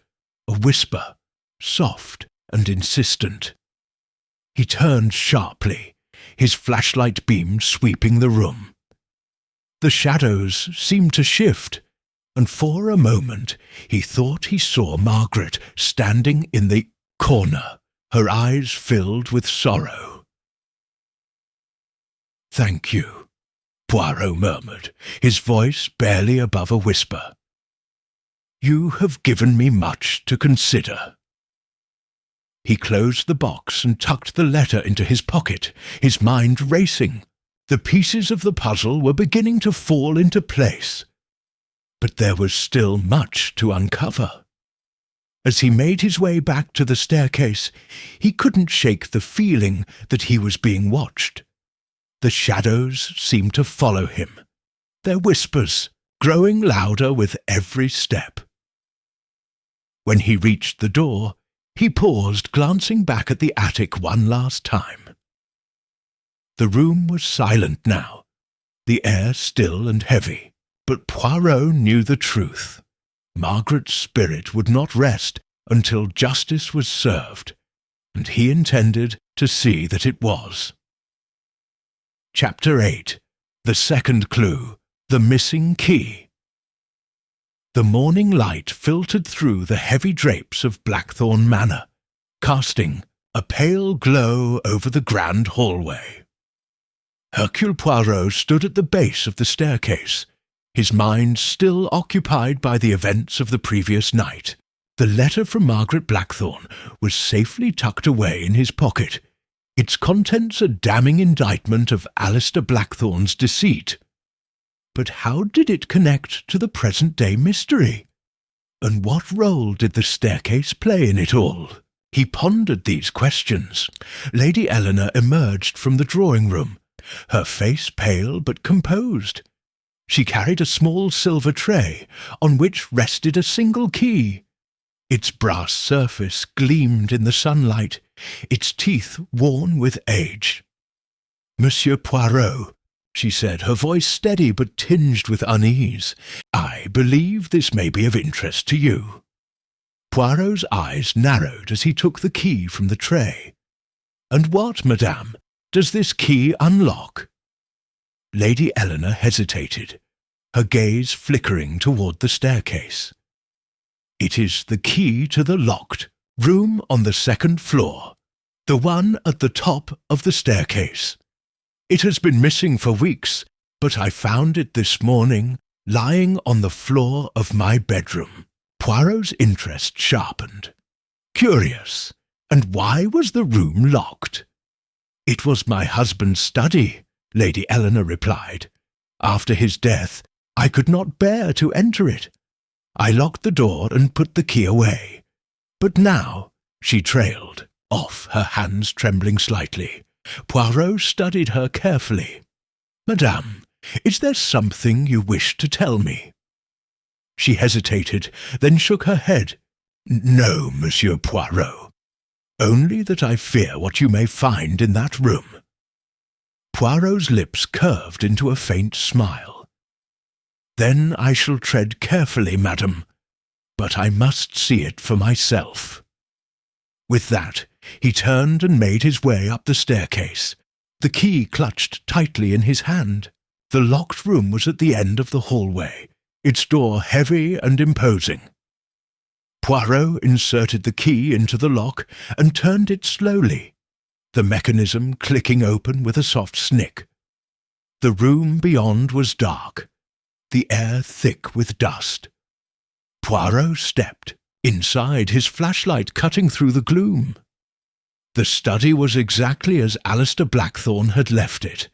a whisper, soft and insistent. He turned sharply, his flashlight beam sweeping the room. The shadows seemed to shift, and for a moment he thought he saw Margaret standing in the corner, her eyes filled with sorrow. "Thank you," Poirot murmured, his voice barely above a whisper. "You have given me much to consider." He closed the box and tucked the letter into his pocket, his mind racing. The pieces of the puzzle were beginning to fall into place. But there was still much to uncover. As he made his way back to the staircase, he couldn't shake the feeling that he was being watched. The shadows seemed to follow him, their whispers growing louder with every step. When he reached the door, he paused, glancing back at the attic one last time. The room was silent now, the air still and heavy, but Poirot knew the truth. Margaret's spirit would not rest until justice was served, and he intended to see that it was. Chapter 8. The Second Clue. The Missing Key. The morning light filtered through the heavy drapes of Blackthorne Manor, casting a pale glow over the grand hallway. Hercule Poirot stood at the base of the staircase, his mind still occupied by the events of the previous night. The letter from Margaret Blackthorne was safely tucked away in his pocket, its contents a damning indictment of Alistair Blackthorne's deceit. But how did it connect to the present-day mystery? And what role did the staircase play in it all? He pondered these questions. Lady Eleanor emerged from the drawing-room, her face pale but composed. She carried a small silver tray, on which rested a single key. Its brass surface gleamed in the sunlight, its teeth worn with age. "Monsieur Poirot," she said, her voice steady but tinged with unease, "I believe this may be of interest to you." Poirot's eyes narrowed as he took the key from the tray. "And what, madame, does this key unlock?" Lady Eleanor hesitated, her gaze flickering toward the staircase. It is the key to the locked room on the second floor, the one at the top of the staircase. It has been missing for weeks, but I found it this morning lying on the floor of my bedroom." Poirot's interest sharpened. "Curious. And why was the room locked?" "It was my husband's study," Lady Eleanor replied. "After his death, I could not bear to enter it. I locked the door and put the key away. But now," she trailed off, her hands trembling slightly. Poirot studied her carefully. "Madame, is there something you wish to tell me?" She hesitated, then shook her head. "No, Monsieur Poirot. Only that I fear what you may find in that room." Poirot's lips curved into a faint smile. "Then I shall tread carefully, madam, but I must see it for myself." With that, he turned and made his way up the staircase, the key clutched tightly in his hand. The locked room was at the end of the hallway, its door heavy and imposing. Poirot inserted the key into the lock and turned it slowly, the mechanism clicking open with a soft snick. The room beyond was dark, the air thick with dust. Poirot stepped, inside, his flashlight cutting through the gloom. The study was exactly as Alistair Blackthorne had left it,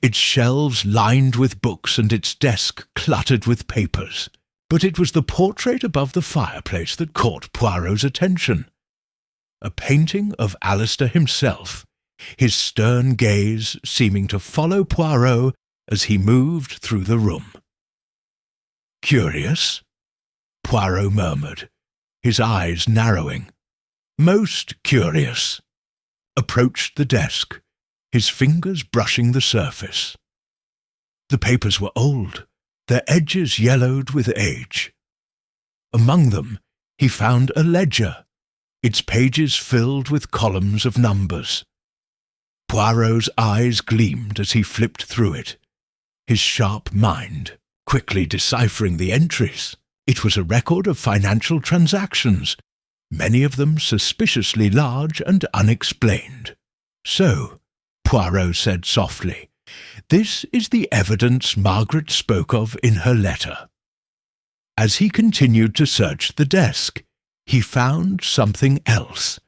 its shelves lined with books and its desk cluttered with papers. But it was the portrait above the fireplace that caught Poirot's attention. A painting of Alistair himself, his stern gaze seeming to follow Poirot as he moved through the room. "Curious?" Poirot murmured, his eyes narrowing. "Most curious." Approached the desk, his fingers brushing the surface. The papers were old, their edges yellowed with age. Among them he found a ledger, its pages filled with columns of numbers. Poirot's eyes gleamed as he flipped through it, his sharp mind quickly deciphering the entries. It was a record of financial transactions, many of them suspiciously large and unexplained. "So," Poirot said softly, "this is the evidence Margaret spoke of in her letter." As he continued to search the desk, he found something else,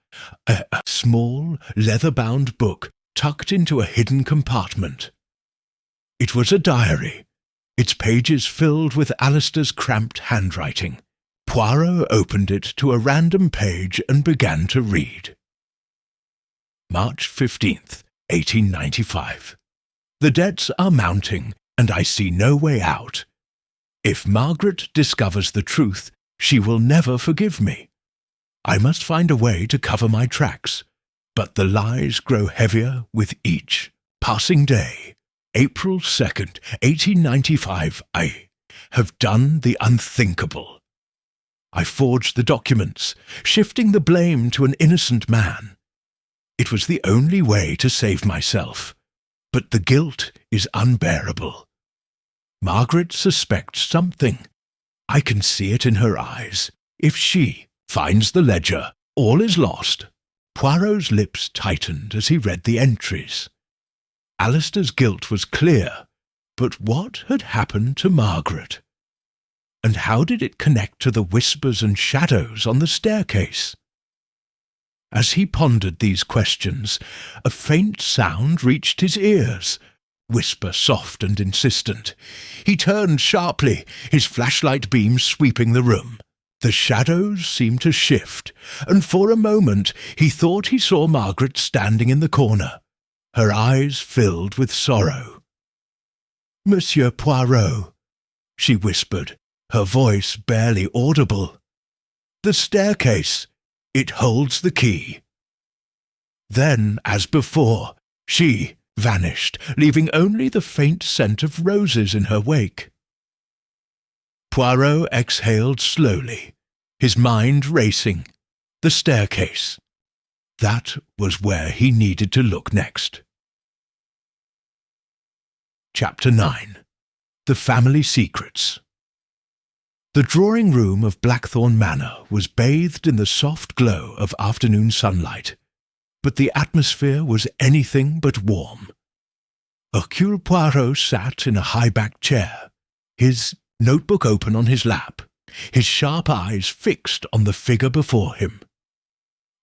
a small, leather-bound book tucked into a hidden compartment. It was a diary, its pages filled with Alistair's cramped handwriting. Poirot opened it to a random page and began to read. March 15th, 1895. "The debts are mounting, and I see no way out. If Margaret discovers the truth, she will never forgive me. I must find a way to cover my tracks, but the lies grow heavier with each passing day. April 2nd, 1895, I have done the unthinkable. I forged the documents, shifting the blame to an innocent man. It was the only way to save myself. But the guilt is unbearable. Margaret suspects something. I can see it in her eyes. If she finds the ledger, all is lost." Poirot's lips tightened as he read the entries. Alistair's guilt was clear, but what had happened to Margaret? And how did it connect to the whispers and shadows on the staircase? As he pondered these questions, a faint sound reached his ears, whisper soft and insistent. He turned sharply, his flashlight beam sweeping the room. The shadows seemed to shift, and for a moment he thought he saw Margaret standing in the corner, her eyes filled with sorrow. "Monsieur Poirot," she whispered, her voice barely audible. "The staircase. It holds the key." Then, as before, she vanished, leaving only the faint scent of roses in her wake. Poirot exhaled slowly, his mind racing. The staircase. That was where he needed to look next. Chapter 9. The Family Secrets. The drawing-room of Blackthorne Manor was bathed in the soft glow of afternoon sunlight, but the atmosphere was anything but warm. Hercule Poirot sat in a high-backed chair, his notebook open on his lap, his sharp eyes fixed on the figure before him.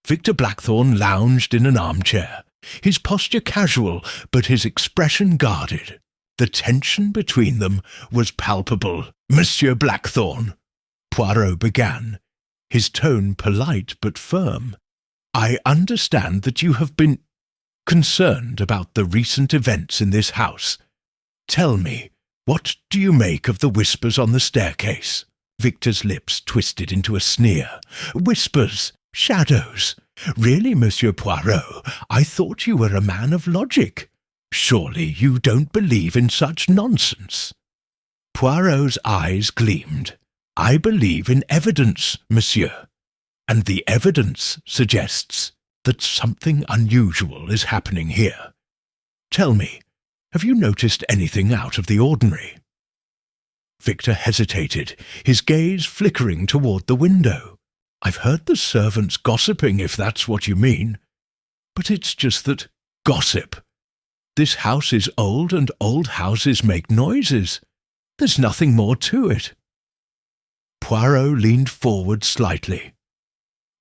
Victor Blackthorne lounged in an armchair, his posture casual, but his expression guarded. The tension between them was palpable. "Monsieur Blackthorne," Poirot began, his tone polite but firm, "I understand that you have been concerned about the recent events in this house. Tell me, what do you make of the whispers on the staircase?" Victor's lips twisted into a sneer. "Whispers, shadows. Really, Monsieur Poirot, I thought you were a man of logic. Surely you don't believe in such nonsense." Poirot's eyes gleamed. "I believe in evidence, monsieur, and the evidence suggests that something unusual is happening here. Tell me, have you noticed anything out of the ordinary?" Victor hesitated, his gaze flickering toward the window. "I've heard the servants gossiping, if that's what you mean. But it's just that gossip. This house is old, and old houses make noises. There's nothing more to it." Poirot leaned forward slightly.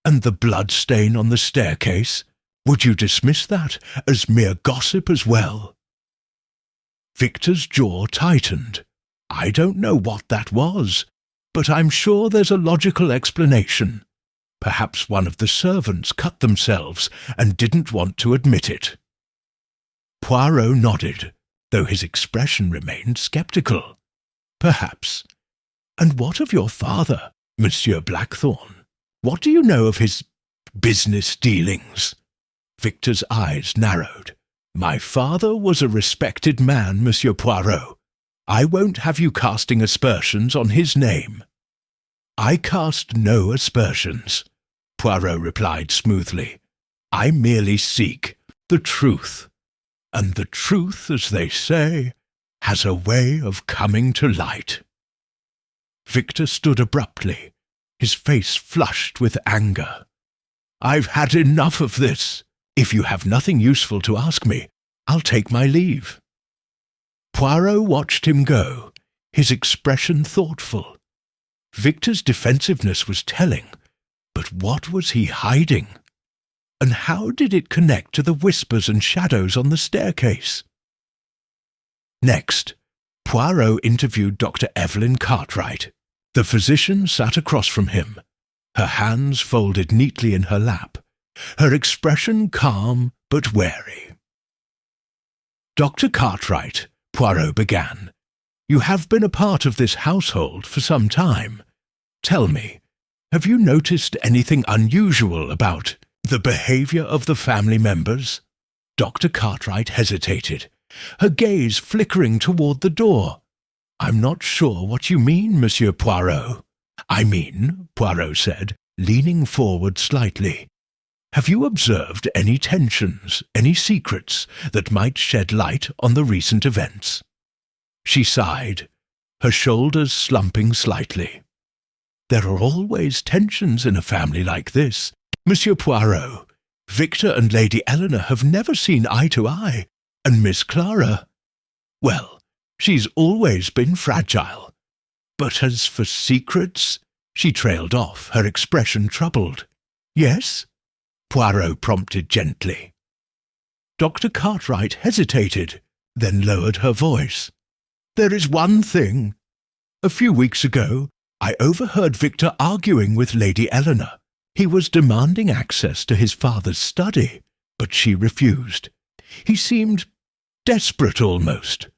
"And the bloodstain on the staircase? Would you dismiss that as mere gossip as well?" Victor's jaw tightened. "I don't know what that was, but I'm sure there's a logical explanation. Perhaps one of the servants cut themselves and didn't want to admit it." Poirot nodded, though his expression remained sceptical. "Perhaps. And what of your father, Monsieur Blackthorne? What do you know of his business dealings?" Victor's eyes narrowed. "My father was a respected man, Monsieur Poirot. I won't have you casting aspersions on his name." "I cast no aspersions," Poirot replied smoothly. "I merely seek the truth. And the truth, as they say, has a way of coming to light." Victor stood abruptly, his face flushed with anger. "I've had enough of this. If you have nothing useful to ask me, I'll take my leave." Poirot watched him go, his expression thoughtful. Victor's defensiveness was telling, but what was he hiding? And how did it connect to the whispers and shadows on the staircase? Next, Poirot interviewed Dr. Evelyn Cartwright. The physician sat across from him, her hands folded neatly in her lap, her expression calm but wary. "Dr. Cartwright," Poirot began, "you have been a part of this household for some time. Tell me, have you noticed anything unusual about the behavior of the family members?" Dr. Cartwright hesitated, her gaze flickering toward the door. "I'm not sure what you mean, Monsieur Poirot." "I mean," Poirot said, leaning forward slightly, "have you observed any tensions, any secrets that might shed light on the recent events?" She sighed, her shoulders slumping slightly. "There are always tensions in a family like this, Monsieur Poirot. Victor and Lady Eleanor have never seen eye to eye, and Miss Clara, well, she's always been fragile. But as for secrets—" She trailed off, her expression troubled. "Yes?" Poirot prompted gently. Dr. Cartwright hesitated, then lowered her voice. "There is one thing. A few weeks ago, I overheard Victor arguing with Lady Eleanor. He was demanding access to his father's study, but she refused. He seemed desperate almost."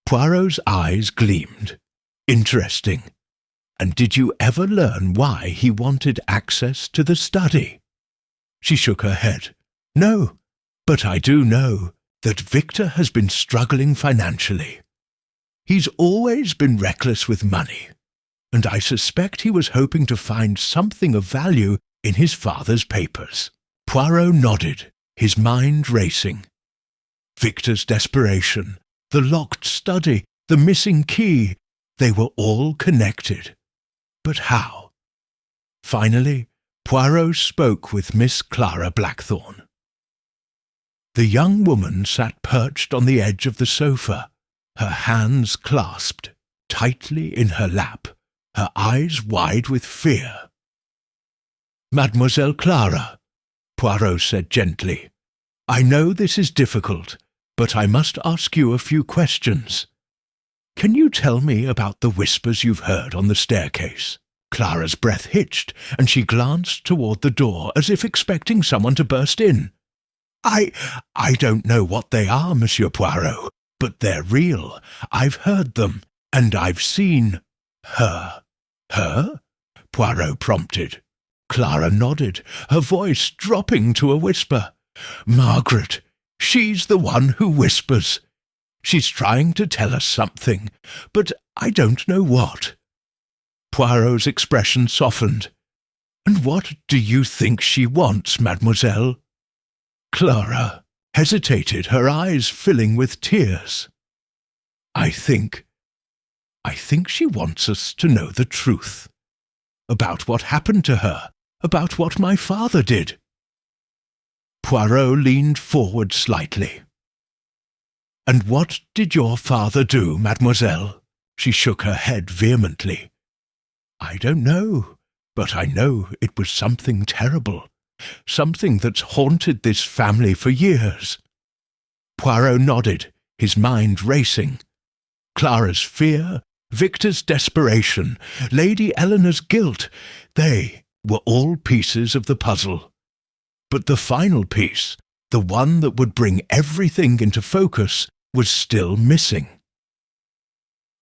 Poirot's eyes gleamed. "Interesting. And did you ever learn why he wanted access to the study?" She shook her head. "No, but I do know that Victor has been struggling financially. He's always been reckless with money, and I suspect he was hoping to find something of value in his father's papers." Poirot nodded, his mind racing. Victor's desperation, the locked study, the missing key, they were all connected. But how? Finally, Poirot spoke with Miss Clara Blackthorne. The young woman sat perched on the edge of the sofa, her hands clasped tightly in her lap, her eyes wide with fear. "Mademoiselle Clara," Poirot said gently, "I know this is difficult, but I must ask you a few questions. Can you tell me about the whispers you've heard on the staircase?" Clara's breath hitched, and she glanced toward the door as if expecting someone to burst in. I don't know what they are, Monsieur Poirot, but they're real. I've heard them, and I've seen her." "Her?" Poirot prompted. Clara nodded, her voice dropping to a whisper. "Margaret, she's the one who whispers. She's trying to tell us something, but I don't know what." Poirot's expression softened. "And what do you think she wants, mademoiselle?" Clara hesitated, her eyes filling with tears. I think she wants us to know the truth. About what happened to her, about what my father did." Poirot leaned forward slightly. "And what did your father do, mademoiselle?" She shook her head vehemently. "I don't know, but I know it was something terrible. Something that's haunted this family for years." Poirot nodded, his mind racing. Clara's fear, Victor's desperation, Lady Eleanor's guilt, they were all pieces of the puzzle. But the final piece, the one that would bring everything into focus, was still missing.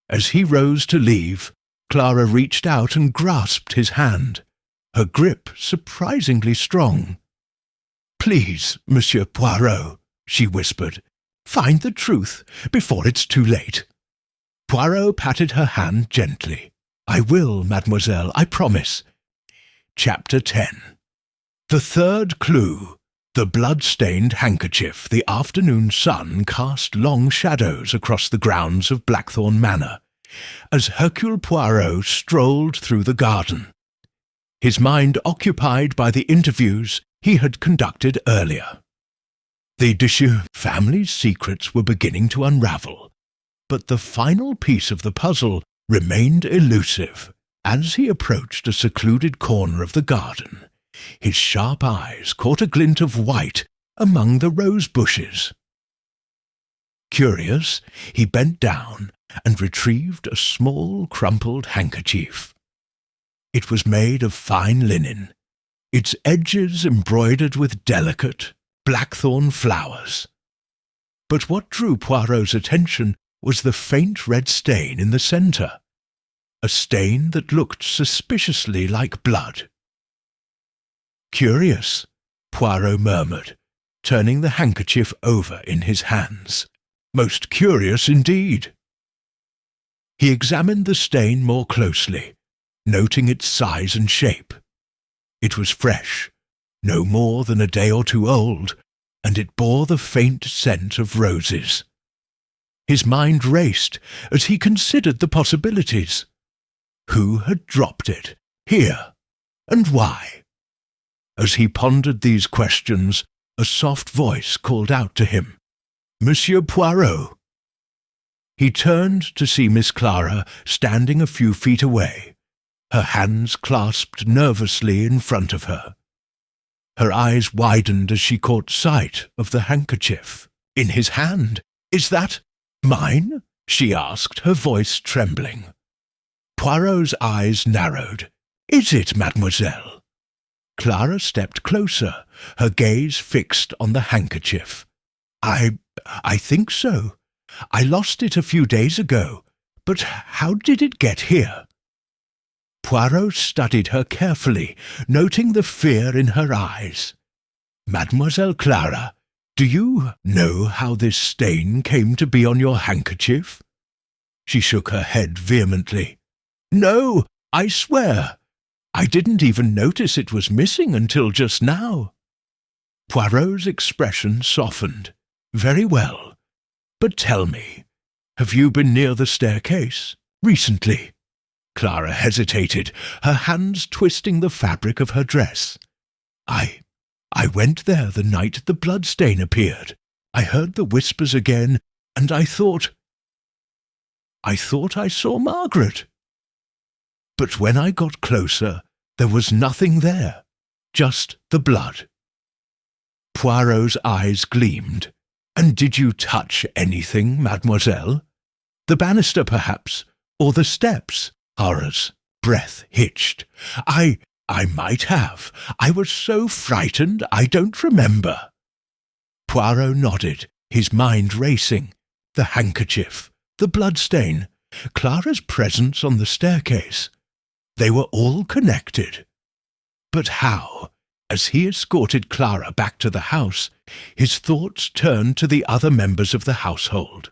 As he rose to leave, Clara reached out and grasped his hand, her grip surprisingly strong. "Please, Monsieur Poirot," she whispered, "find the truth before it's too late." Poirot patted her hand gently. "I will, mademoiselle, I promise." Chapter 10. The third clue. The blood-stained handkerchief. The afternoon sun cast long shadows across the grounds of Blackthorne Manor, as Hercule Poirot strolled through the garden, his mind occupied by the interviews he had conducted earlier. The Deschutes family's secrets were beginning to unravel, but the final piece of the puzzle remained elusive. As he approached a secluded corner of the garden, his sharp eyes caught a glint of white among the rose bushes. Curious, he bent down and retrieved a small crumpled handkerchief. It was made of fine linen, its edges embroidered with delicate blackthorn flowers. But what drew Poirot's attention was the faint red stain in the centre, a stain that looked suspiciously like blood. "Curious," Poirot murmured, turning the handkerchief over in his hands. "Most curious indeed." He examined the stain more closely, noting its size and shape. It was fresh, no more than a day or two old, and it bore the faint scent of roses. His mind raced as he considered the possibilities. Who had dropped it, here, and why? As he pondered these questions, a soft voice called out to him, "Monsieur Poirot." He turned to see Miss Clara standing a few feet away, her hands clasped nervously in front of her. Her eyes widened as she caught sight of the handkerchief in his hand. "Is that mine?" she asked, her voice trembling. Poirot's eyes narrowed. "Is it, mademoiselle?" Clara stepped closer, her gaze fixed on the handkerchief. I think so. I lost it a few days ago, but how did it get here?" Poirot studied her carefully, noting the fear in her eyes. "Mademoiselle Clara, do you know how this stain came to be on your handkerchief?" She shook her head vehemently. "No, I swear. I didn't even notice it was missing until just now." Poirot's expression softened. "Very well. But tell me, have you been near the staircase recently?" Clara hesitated, her hands twisting the fabric of her dress. I went there the night the bloodstain appeared. I heard the whispers again, and I thought I saw Margaret. But when I got closer, there was nothing there, just the blood. Poirot's eyes gleamed. And did you touch anything, mademoiselle? The banister, perhaps, or the steps? Horrors. Breath hitched. I might have. I was so frightened I don't remember. Poirot nodded, his mind racing. The handkerchief, the bloodstain, Clara's presence on the staircase. They were all connected. But how? As he escorted Clara back to the house, his thoughts turned to the other members of the household.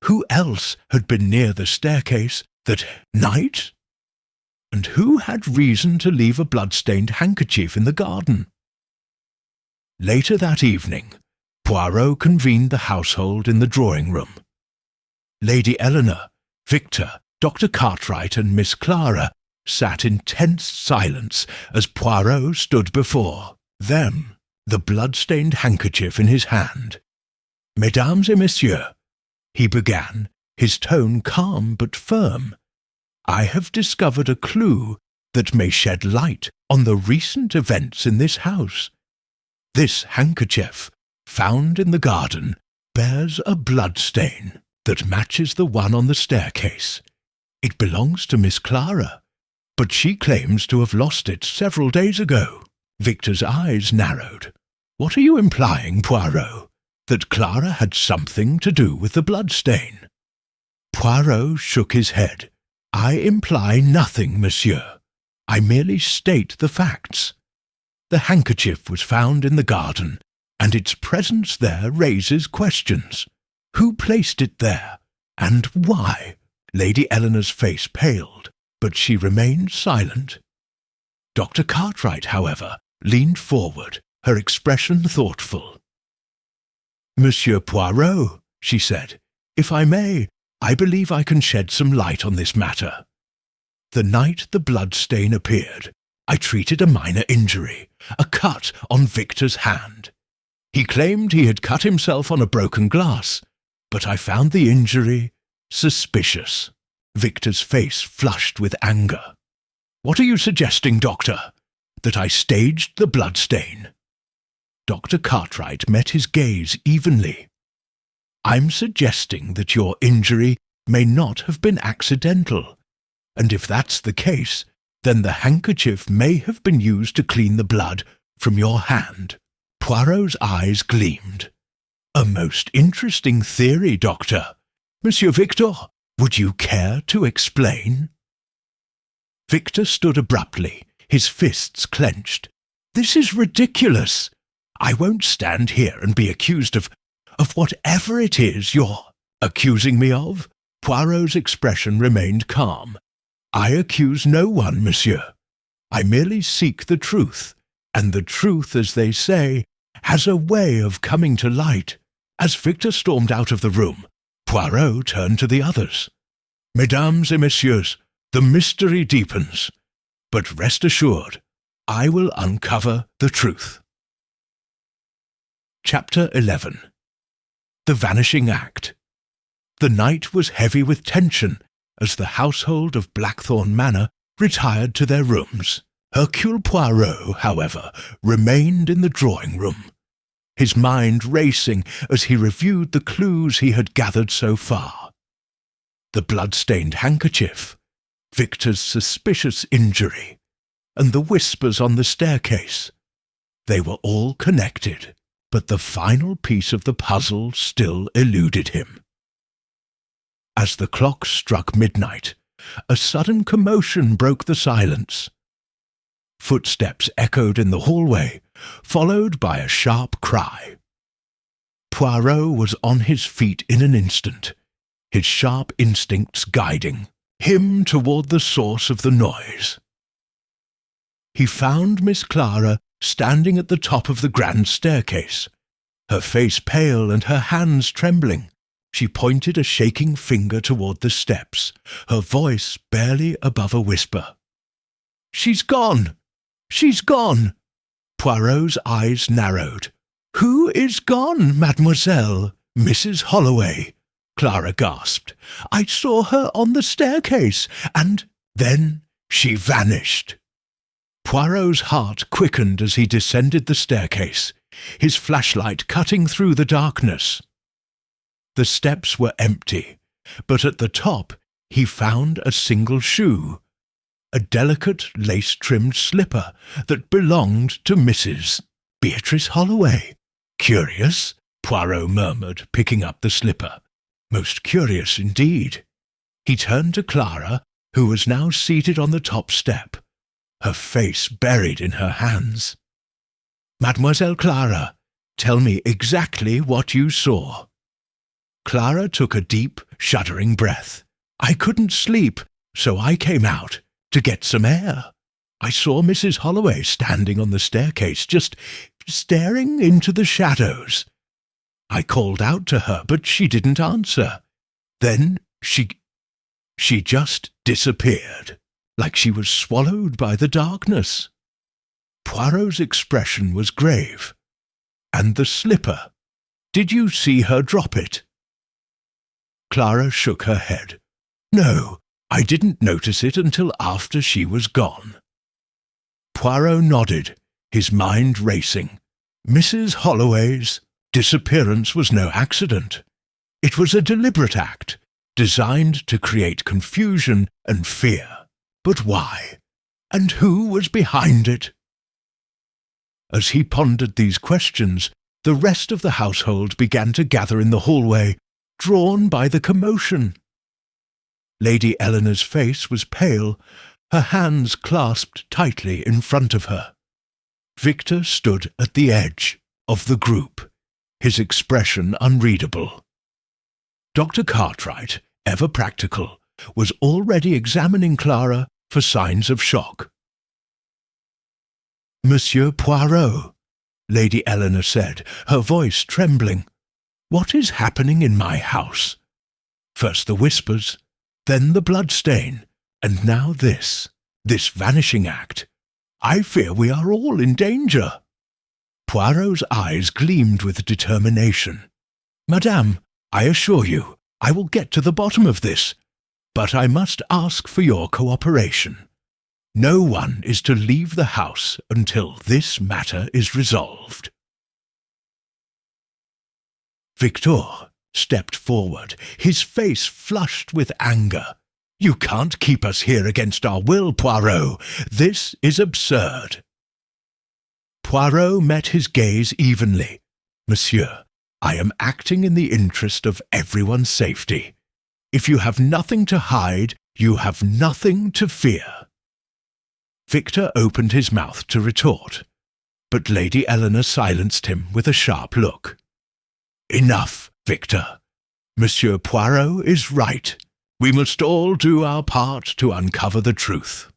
Who else had been near the staircase that night? And who had reason to leave a blood-stained handkerchief in the garden? Later that evening, Poirot convened the household in the drawing-room. Lady Eleanor, Victor, Dr. Cartwright and Miss Clara sat in tense silence as Poirot stood before them, the blood-stained handkerchief in his hand. "Mesdames et messieurs," he began, his tone calm but firm, "I have discovered a clue that may shed light on the recent events in this house. This handkerchief, found in the garden, bears a blood-stain that matches the one on the staircase. It belongs to Miss Clara, but she claims to have lost it several days ago." Victor's eyes narrowed. "What are you implying, Poirot? That Clara had something to do with the bloodstain?" Poirot shook his head. "I imply nothing, monsieur. I merely state the facts. The handkerchief was found in the garden, and its presence there raises questions. Who placed it there, and why?" Lady Eleanor's face paled, but she remained silent. Dr. Cartwright, however, leaned forward, her expression thoughtful. "Monsieur Poirot," she said, "if I may, I believe I can shed some light on this matter. The night the bloodstain appeared, I treated a minor injury, a cut on Victor's hand. He claimed he had cut himself on a broken glass, but I found the injury suspicious." Victor's face flushed with anger. "What are you suggesting, Doctor? That I staged the bloodstain?" Dr. Cartwright met his gaze evenly. "I'm suggesting that your injury may not have been accidental, and if that's the case, then the handkerchief may have been used to clean the blood from your hand." Poirot's eyes gleamed. "A most interesting theory, Doctor. Monsieur Victor, would you care to explain?" Victor stood abruptly, his fists clenched. "This is ridiculous. I won't stand here and be accused of whatever it is you're accusing me of." Poirot's expression remained calm. "I accuse no one, monsieur. I merely seek the truth, and the truth, as they say, has a way of coming to light." As Victor stormed out of the room, Poirot turned to the others. "Mesdames et messieurs, the mystery deepens, but rest assured, I will uncover the truth." Chapter 11. The Vanishing Act. The night was heavy with tension as the household of Blackthorne Manor retired to their rooms. Hercule Poirot, however, remained in the drawing-room, his mind racing as he reviewed the clues he had gathered so far. The blood-stained handkerchief, Victor's suspicious injury, and the whispers on the staircase. They were all connected, but the final piece of the puzzle still eluded him. As the clock struck midnight, a sudden commotion broke the silence. Footsteps echoed in the hallway, followed by a sharp cry. Poirot was on his feet in an instant, his sharp instincts guiding him toward the source of the noise. He found Miss Clara standing at the top of the grand staircase, her face pale and her hands trembling. She pointed a shaking finger toward the steps, her voice barely above a whisper. "She's gone! She's gone!" Poirot's eyes narrowed. "Who is gone, mademoiselle?" "Mrs. Holloway," Clara gasped. "I saw her on the staircase, and then she vanished." Poirot's heart quickened as he descended the staircase, his flashlight cutting through the darkness. The steps were empty, but at the top he found a single shoe, a delicate lace-trimmed slipper that belonged to Mrs. Beatrice Holloway. "Curious," Poirot murmured, picking up the slipper. "Most curious indeed." He turned to Clara, who was now seated on the top step, her face buried in her hands. "Mademoiselle Clara, tell me exactly what you saw." Clara took a deep, shuddering breath. "I couldn't sleep, so I came out to get some air. I saw Mrs. Holloway standing on the staircase, just staring into the shadows. I called out to her, but she didn't answer. Then she just disappeared, like she was swallowed by the darkness." Poirot's expression was grave. "And the slipper? Did you see her drop it?" Clara shook her head. "No, I didn't notice it until after she was gone." Poirot nodded, his mind racing. Mrs. Holloway's disappearance was no accident. It was a deliberate act, designed to create confusion and fear. But why? And who was behind it? As he pondered these questions, the rest of the household began to gather in the hallway, drawn by the commotion. Lady Eleanor's face was pale, her hands clasped tightly in front of her. Victor stood at the edge of the group, his expression unreadable. Dr. Cartwright, ever practical, was already examining Clara for signs of shock. "Monsieur Poirot," Lady Eleanor said, her voice trembling, "what is happening in my house? First the whispers, then the bloodstain, and now this vanishing act. I fear we are all in danger." Poirot's eyes gleamed with determination. "Madame, I assure you, I will get to the bottom of this, but I must ask for your cooperation. No one is to leave the house until this matter is resolved." Victor stepped forward, his face flushed with anger. "You can't keep us here against our will, Poirot. This is absurd." Poirot met his gaze evenly. "Monsieur, I am acting in the interest of everyone's safety. If you have nothing to hide, you have nothing to fear." Victor opened his mouth to retort, but Lady Eleanor silenced him with a sharp look. "Enough, Victor. Monsieur Poirot is right. We must all do our part to uncover the truth."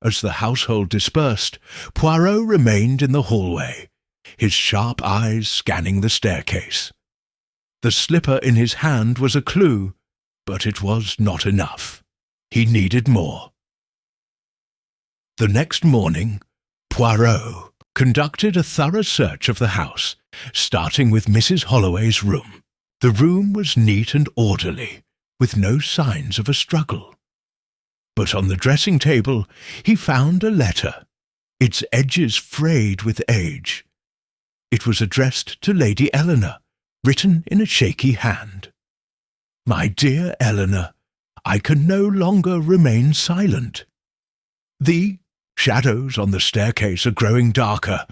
As the household dispersed, Poirot remained in the hallway, his sharp eyes scanning the staircase. The slipper in his hand was a clue, but it was not enough. He needed more. The next morning, Poirot conducted a thorough search of the house, starting with Mrs. Holloway's room. The room was neat and orderly, with no signs of a struggle. But on the dressing table he found a letter, its edges frayed with age. It was addressed to Lady Eleanor, written in a shaky hand. "My dear Eleanor, I can no longer remain silent. The shadows on the staircase are growing darker,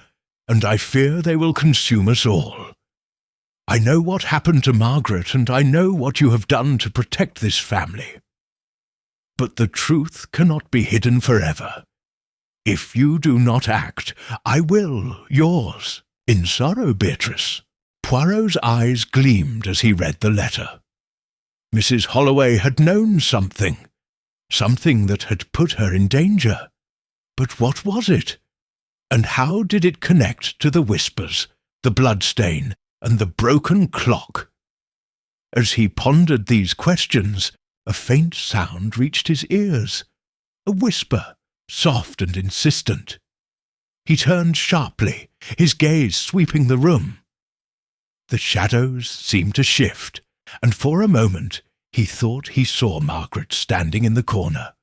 and I fear they will consume us all. I know what happened to Margaret, and I know what you have done to protect this family. But the truth cannot be hidden forever. If you do not act, I will, yours, in sorrow, Beatrice." Poirot's eyes gleamed as he read the letter. Mrs. Holloway had known something that had put her in danger. But what was it? And how did it connect to the whispers, the bloodstain, and the broken clock? As he pondered these questions, a faint sound reached his ears, a whisper, soft and insistent. He turned sharply, his gaze sweeping the room. The shadows seemed to shift, and for a moment he thought he saw Margaret standing in the corner,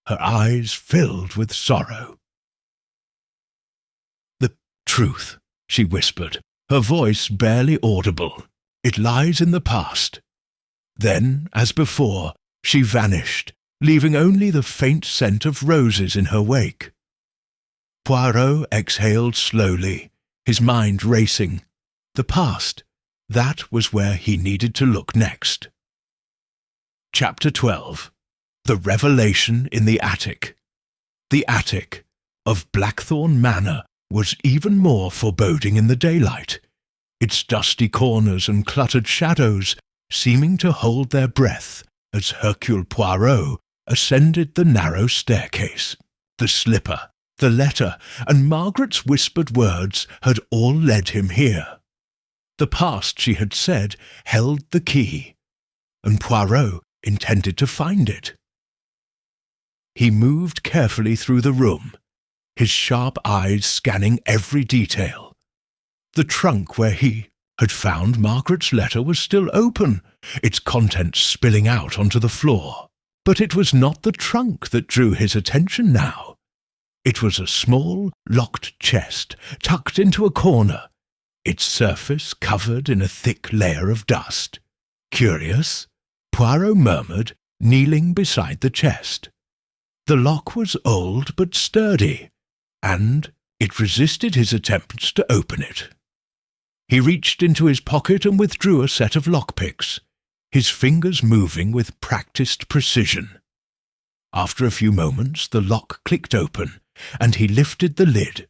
her eyes filled with sorrow. "The truth," she whispered, her voice barely audible. "It lies in the past." Then, as before, she vanished, leaving only the faint scent of roses in her wake. Poirot exhaled slowly, his mind racing. The past, that was where he needed to look next. Chapter 12. The Revelation in the Attic. The attic of Blackthorne Manor was even more foreboding in the daylight, its dusty corners and cluttered shadows seeming to hold their breath as Hercule Poirot ascended the narrow staircase. The slipper, the letter, and Margaret's whispered words had all led him here. The past, she had said, held the key, and Poirot intended to find it. He moved carefully through the room, his sharp eyes scanning every detail. The trunk where he had found Margaret's letter was still open, its contents spilling out onto the floor. But it was not the trunk that drew his attention now. It was a small, locked chest tucked into a corner, its surface covered in a thick layer of dust. "Curious," Poirot murmured, kneeling beside the chest. The lock was old but sturdy, and it resisted his attempts to open it. He reached into his pocket and withdrew a set of lockpicks, his fingers moving with practiced precision. After a few moments, the lock clicked open, and he lifted the lid.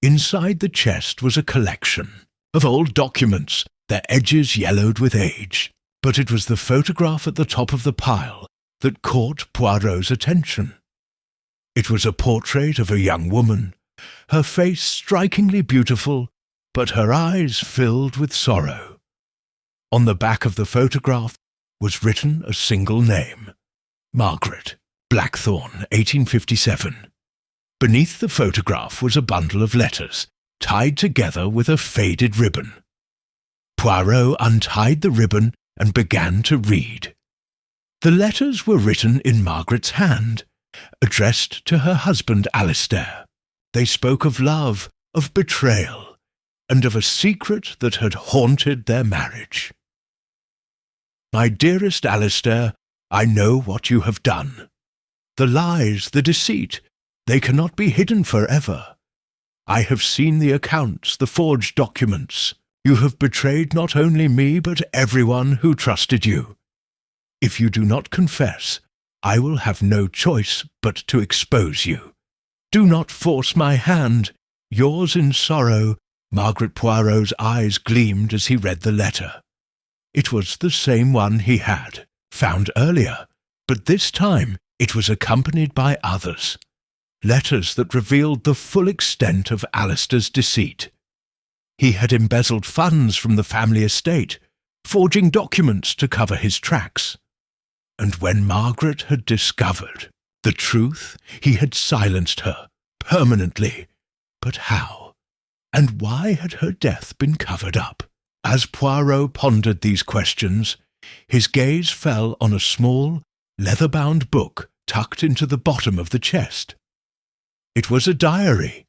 Inside the chest was a collection of old documents, their edges yellowed with age, but it was the photograph at the top of the pile that caught Poirot's attention. It was a portrait of a young woman, her face strikingly beautiful, but her eyes filled with sorrow. On the back of the photograph was written a single name: Margaret, Blackthorne, 1857. Beneath the photograph was a bundle of letters, tied together with a faded ribbon. Poirot untied the ribbon and began to read. The letters were written in Margaret's hand, addressed to her husband Alistair. They spoke of love, of betrayal, and of a secret that had haunted their marriage. "My dearest Alistair, I know what you have done. The lies, the deceit, they cannot be hidden forever. I have seen the accounts, the forged documents. You have betrayed not only me but everyone who trusted you. If you do not confess, I will have no choice but to expose you. Do not force my hand. Yours in sorrow." Margaret Poirot's eyes gleamed as he read the letter. It was the same one he had found earlier, but this time it was accompanied by others, letters that revealed the full extent of Alistair's deceit. He had embezzled funds from the family estate, forging documents to cover his tracks. And when Margaret had discovered the truth, he had silenced her permanently. But how? And why had her death been covered up? As Poirot pondered these questions, his gaze fell on a small, leather-bound book tucked into the bottom of the chest. It was a diary,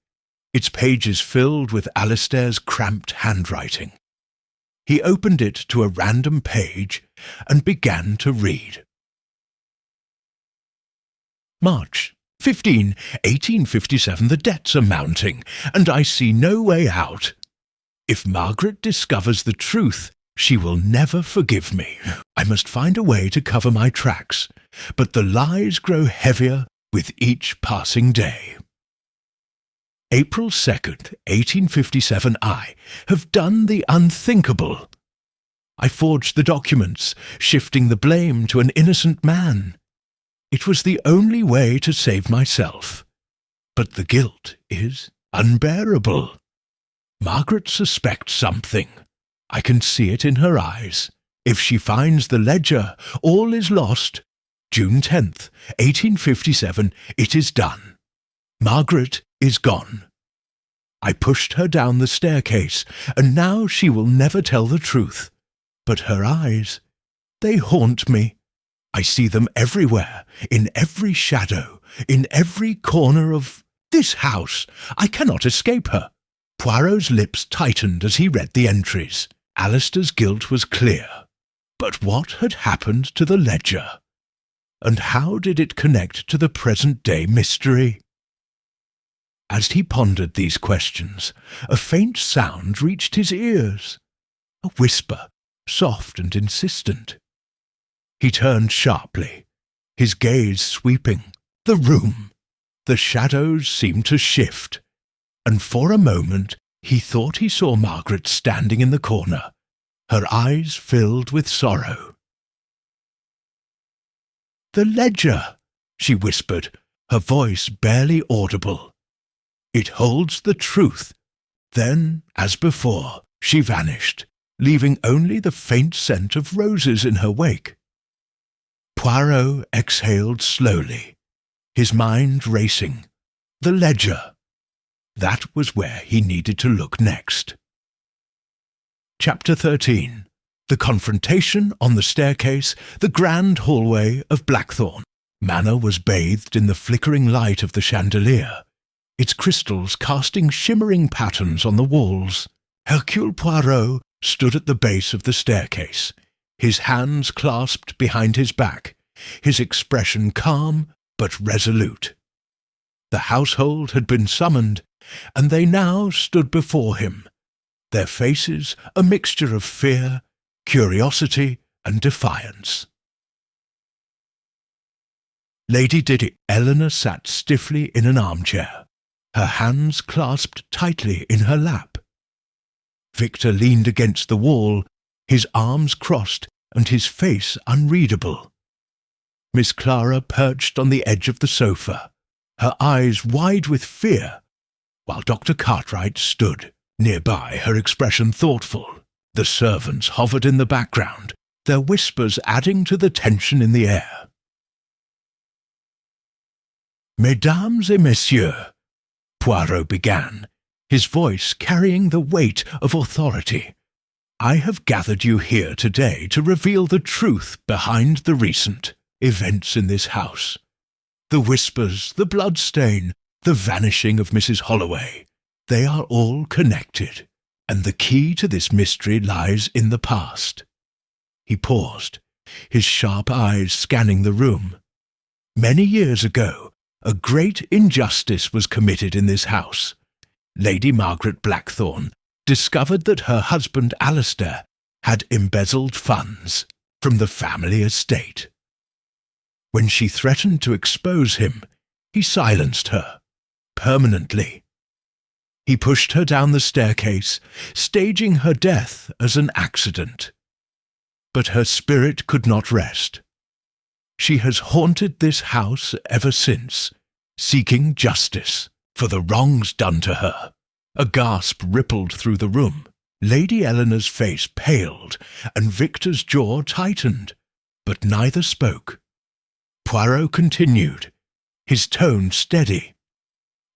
its pages filled with Alistair's cramped handwriting. He opened it to a random page and began to read. "March 15, 1857. The debts are mounting, and I see no way out. If Margaret discovers the truth, she will never forgive me. I must find a way to cover my tracks, but the lies grow heavier with each passing day. April 2nd, 1857. I have done the unthinkable. I forged the documents, shifting the blame to an innocent man. It was the only way to save myself. But the guilt is unbearable. Margaret suspects something. I can see it in her eyes. If she finds the ledger, all is lost. June 10th, 1857, it is done. Margaret is gone. I pushed her down the staircase, and now she will never tell the truth. But her eyes, they haunt me. I see them everywhere, in every shadow, in every corner of this house. I cannot escape her. Poirot's lips tightened as he read the entries. Alistair's guilt was clear. But what had happened to the ledger? And how did it connect to the present-day mystery? As he pondered these questions, a faint sound reached his ears. A whisper, soft and insistent. He turned sharply, his gaze sweeping the room. The shadows seemed to shift, and for a moment he thought he saw Margaret standing in the corner, her eyes filled with sorrow. "The ledger," she whispered, her voice barely audible. "It holds the truth." Then, as before, she vanished, leaving only the faint scent of roses in her wake. Poirot exhaled slowly, his mind racing. The ledger. That was where he needed to look next. Chapter 13. The confrontation on the staircase, the grand hallway of Blackthorne Manor was bathed in the flickering light of the chandelier, its crystals casting shimmering patterns on the walls. Hercule Poirot stood at the base of the staircase, his hands clasped behind his back, his expression calm but resolute. The household had been summoned, and they now stood before him, their faces a mixture of fear, curiosity, and defiance. Lady Elellanena sat stiffly in an armchair, her hands clasped tightly in her lap. Victor leaned against the wall, his arms crossed and his face unreadable. Miss Clara perched on the edge of the sofa, her eyes wide with fear, while Dr. Cartwright stood nearby, her expression thoughtful. The servants hovered in the background, their whispers adding to the tension in the air. "Mesdames et messieurs," Poirot began, his voice carrying the weight of authority, "I have gathered you here today to reveal the truth behind the recent events in this house. The whispers, the bloodstain, the vanishing of Mrs. Holloway, they are all connected, and the key to this mystery lies in the past." He paused, his sharp eyes scanning the room. "Many years ago, a great injustice was committed in this house. Lady Margaret Blackthorne discovered that her husband Alistair had embezzled funds from the family estate. When she threatened to expose him, he silenced her, permanently. He pushed her down the staircase, staging her death as an accident. But her spirit could not rest. She has haunted this house ever since, seeking justice for the wrongs done to her. A gasp rippled through the room. Lady Eleanor's face paled, and Victor's jaw tightened, but neither spoke. Poirot continued, his tone steady.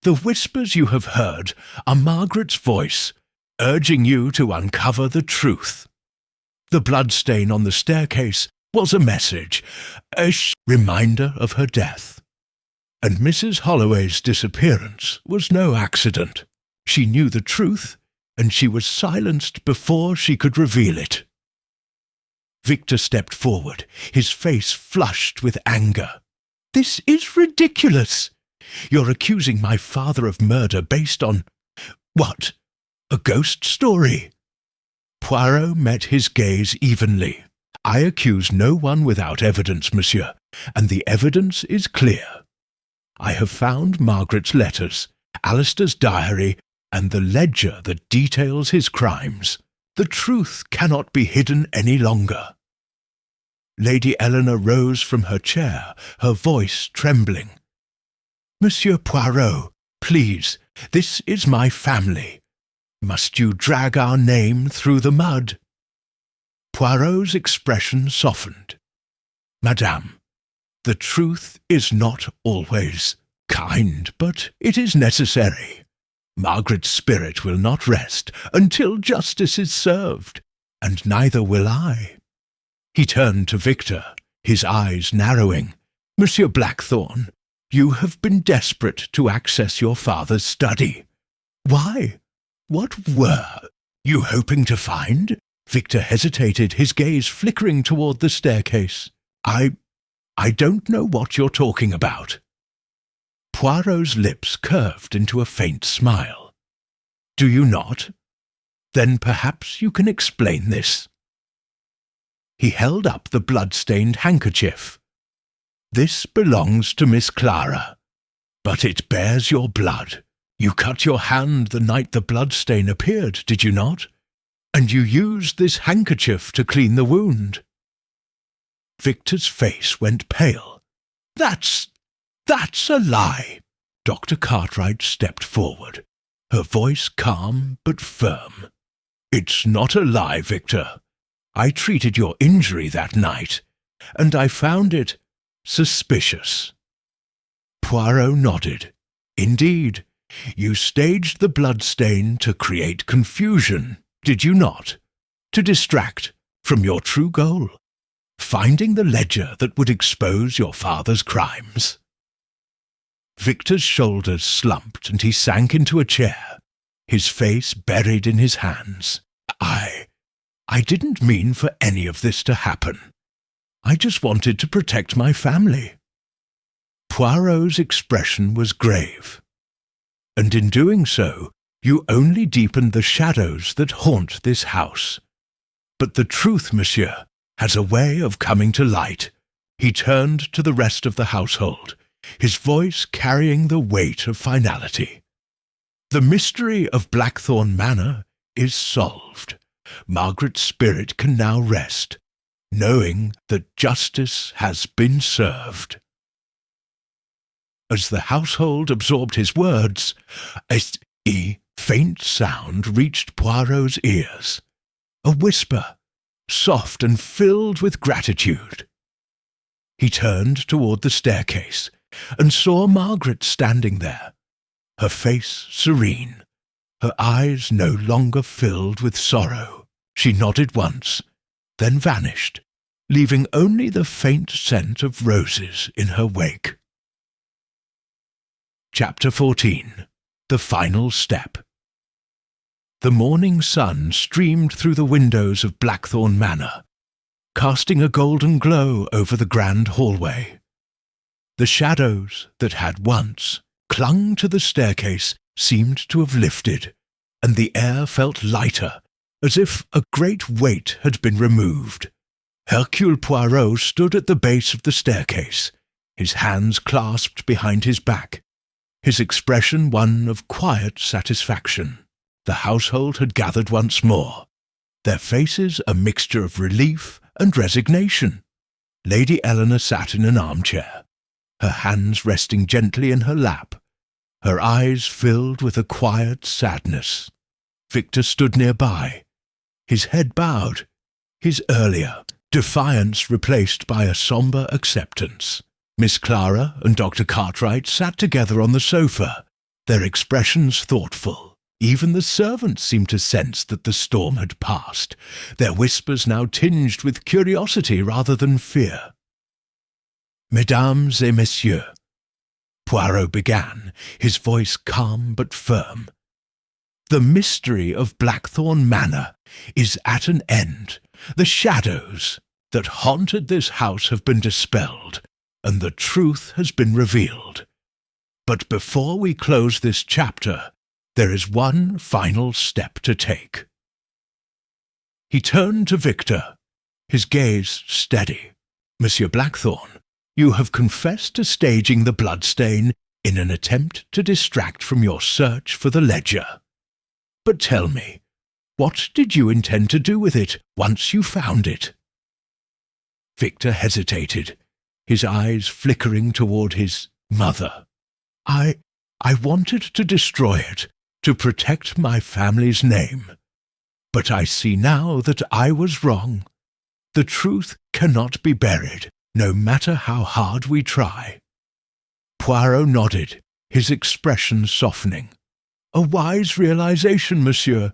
"The whispers you have heard are Margaret's voice, urging you to uncover the truth. The bloodstain on the staircase was a message, a reminder of her death. And Mrs. Holloway's disappearance was no accident. She knew the truth, and she was silenced before she could reveal it." Victor stepped forward, his face flushed with anger. "This is ridiculous. You're accusing my father of murder based on... what? A ghost story?" Poirot met his gaze evenly. "I accuse no one without evidence, monsieur, and the evidence is clear. I have found Margaret's letters, Alistair's diary, and the ledger that details his crimes. The truth cannot be hidden any longer." Lady Eleanor rose from her chair, her voice trembling. "Monsieur Poirot, please, this is my family. Must you drag our name through the mud?" Poirot's expression softened. "Madame, the truth is not always kind, but it is necessary. Margaret's spirit will not rest until justice is served, and neither will I." He turned to Victor, his eyes narrowing. "Monsieur Blackthorne, you have been desperate to access your father's study. Why? What were you hoping to find?" Victor hesitated, his gaze flickering toward the staircase. I don't know what you're talking about." Poirot's lips curved into a faint smile. "Do you not? Then perhaps you can explain this." He held up the blood-stained handkerchief. "This belongs to Miss Clara, but it bears your blood. You cut your hand the night the bloodstain appeared, did you not? And you used this handkerchief to clean the wound." Victor's face went pale. That's a lie." Dr. Cartwright stepped forward, her voice calm but firm. "It's not a lie, Victor. I treated your injury that night, and I found it suspicious." Poirot nodded. "Indeed, you staged the bloodstain to create confusion, did you not? To distract from your true goal, finding the ledger that would expose your father's crimes." Victor's shoulders slumped and he sank into a chair, his face buried in his hands. I didn't mean for any of this to happen. I just wanted to protect my family." Poirot's expression was grave. "And in doing so, you only deepened the shadows that haunt this house. But the truth, monsieur, has a way of coming to light." He turned to the rest of the household, his voice carrying the weight of finality. "The mystery of Blackthorne Manor is solved. Margaret's spirit can now rest, knowing that justice has been served." As the household absorbed his words, a faint sound reached Poirot's ears. A whisper, soft and filled with gratitude. He turned toward the staircase and saw Margaret standing there, her face serene, her eyes no longer filled with sorrow. She nodded once, then vanished, leaving only the faint scent of roses in her wake. Chapter 14. The Final Step. The morning sun streamed through the windows of Blackthorne Manor, casting a golden glow over the grand hallway. The shadows that had once clung to the staircase seemed to have lifted, and the air felt lighter, as if a great weight had been removed. Hercule Poirot stood at the base of the staircase, his hands clasped behind his back, his expression one of quiet satisfaction. The household had gathered once more, their faces a mixture of relief and resignation. Lady Eleanor sat in an armchair, her hands resting gently in her lap, her eyes filled with a quiet sadness. Victor stood nearby, his head bowed, his earlier defiance replaced by a sombre acceptance. Miss Clara and Dr. Cartwright sat together on the sofa, their expressions thoughtful. Even the servants seemed to sense that the storm had passed, their whispers now tinged with curiosity rather than fear. "Mesdames et messieurs," Poirot began, his voice calm but firm, "the mystery of Blackthorne Manor is at an end. The shadows that haunted this house have been dispelled, and the truth has been revealed. But before we close this chapter, there is one final step to take." He turned to Victor, his gaze steady. "Monsieur Blackthorne, you have confessed to staging the bloodstain in an attempt to distract from your search for the ledger. But tell me, what did you intend to do with it once you found it?" Victor hesitated, his eyes flickering toward his mother. I wanted to destroy it, to protect my family's name. But I see now that I was wrong. The truth cannot be buried, no matter how hard we try. Poirot nodded, his expression softening. A wise realization, monsieur.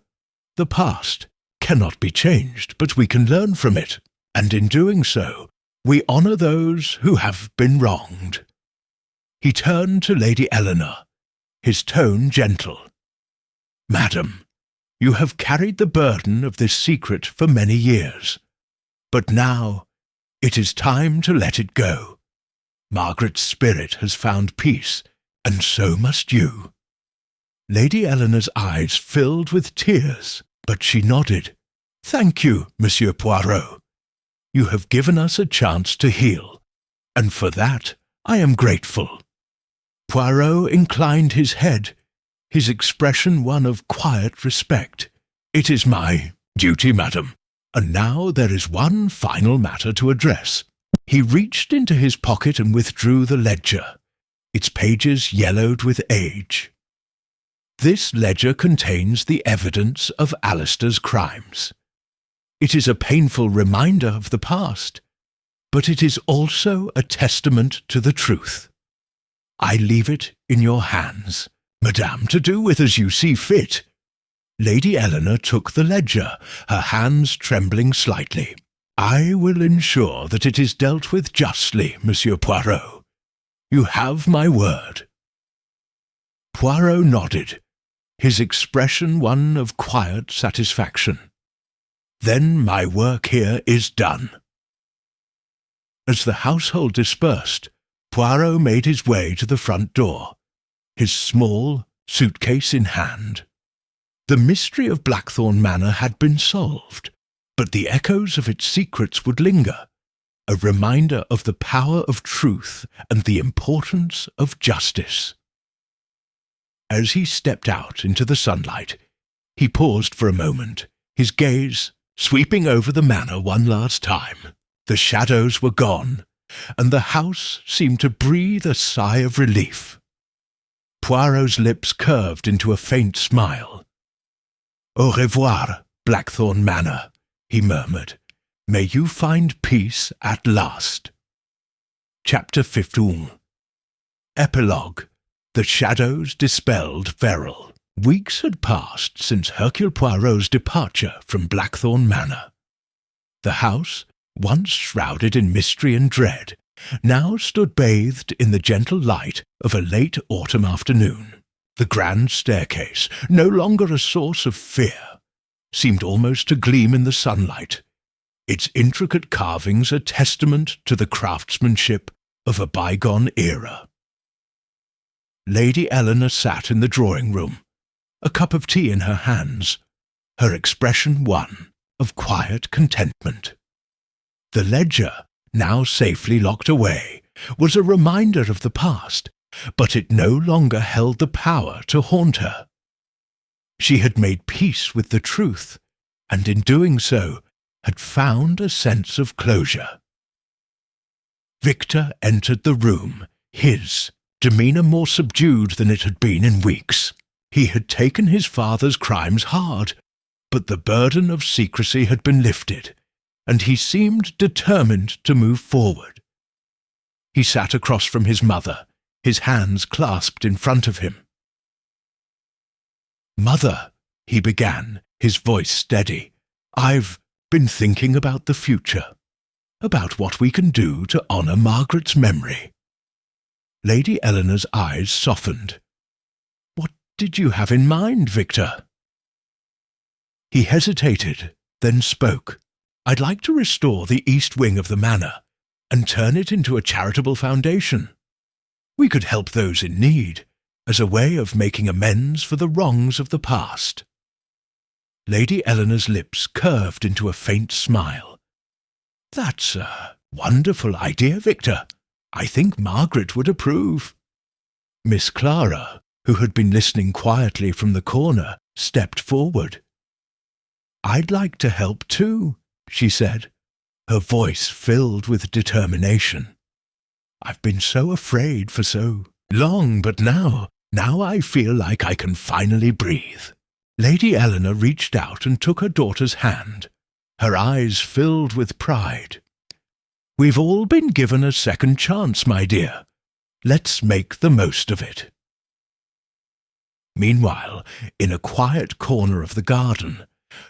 The past cannot be changed, but we can learn from it, and in doing so, we honour those who have been wronged. He turned to Lady Eleanor, his tone gentle. Madam, you have carried the burden of this secret for many years, but now it is time to let it go. Margaret's spirit has found peace, and so must you. Lady Eleanor's eyes filled with tears, but she nodded. Thank you, Monsieur Poirot. You have given us a chance to heal, and for that I am grateful. Poirot inclined his head, his expression one of quiet respect. It is my duty, madam, and now there is one final matter to address. He reached into his pocket and withdrew the ledger, its pages yellowed with age. This ledger contains the evidence of Alistair's crimes. It is a painful reminder of the past, but it is also a testament to the truth. I leave it in your hands, madame, to do with as you see fit. Lady Eleanor took the ledger, her hands trembling slightly. I will ensure that it is dealt with justly, Monsieur Poirot. You have my word. Poirot nodded, his expression one of quiet satisfaction. Then my work here is done. As the household dispersed, Poirot made his way to the front door, his small suitcase in hand. The mystery of Blackthorne Manor had been solved, but the echoes of its secrets would linger, a reminder of the power of truth and the importance of justice. As he stepped out into the sunlight, he paused for a moment, his gaze sweeping over the manor one last time. The shadows were gone, and the house seemed to breathe a sigh of relief. Poirot's lips curved into a faint smile. Au revoir, Blackthorne Manor, he murmured. May you find peace at last. Chapter 15. Epilogue. The shadows dispelled Verrill. Weeks had passed since Hercule Poirot's departure from Blackthorne Manor. The house, once shrouded in mystery and dread, now stood bathed in the gentle light of a late autumn afternoon. The grand staircase, no longer a source of fear, seemed almost to gleam in the sunlight, its intricate carvings a testament to the craftsmanship of a bygone era. Lady Eleanor sat in the drawing-room, a cup of tea in her hands, her expression one of quiet contentment. The ledger, now safely locked away, was a reminder of the past, but it no longer held the power to haunt her. She had made peace with the truth, and in doing so had found a sense of closure. Victor entered the room, his demeanour more subdued than it had been in weeks. He had taken his father's crimes hard, but the burden of secrecy had been lifted, and he seemed determined to move forward. He sat across from his mother, his hands clasped in front of him. "Mother," he began, his voice steady, "I've been thinking about the future, about what we can do to honour Margaret's memory." Lady Eleanor's eyes softened. "What did you have in mind, Victor?" He hesitated, then spoke. "I'd like to restore the east wing of the manor and turn it into a charitable foundation. We could help those in need, as a way of making amends for the wrongs of the past." Lady Eleanor's lips curved into a faint smile. "That's a wonderful idea, Victor. I think Margaret would approve." Miss Clara, who had been listening quietly from the corner, stepped forward. "I'd like to help too," she said, her voice filled with determination. "I've been so afraid for so long, but now I feel like I can finally breathe." Lady Eleanor reached out and took her daughter's hand, her eyes filled with pride. "We've all been given a second chance, my dear. Let's make the most of it." Meanwhile, in a quiet corner of the garden,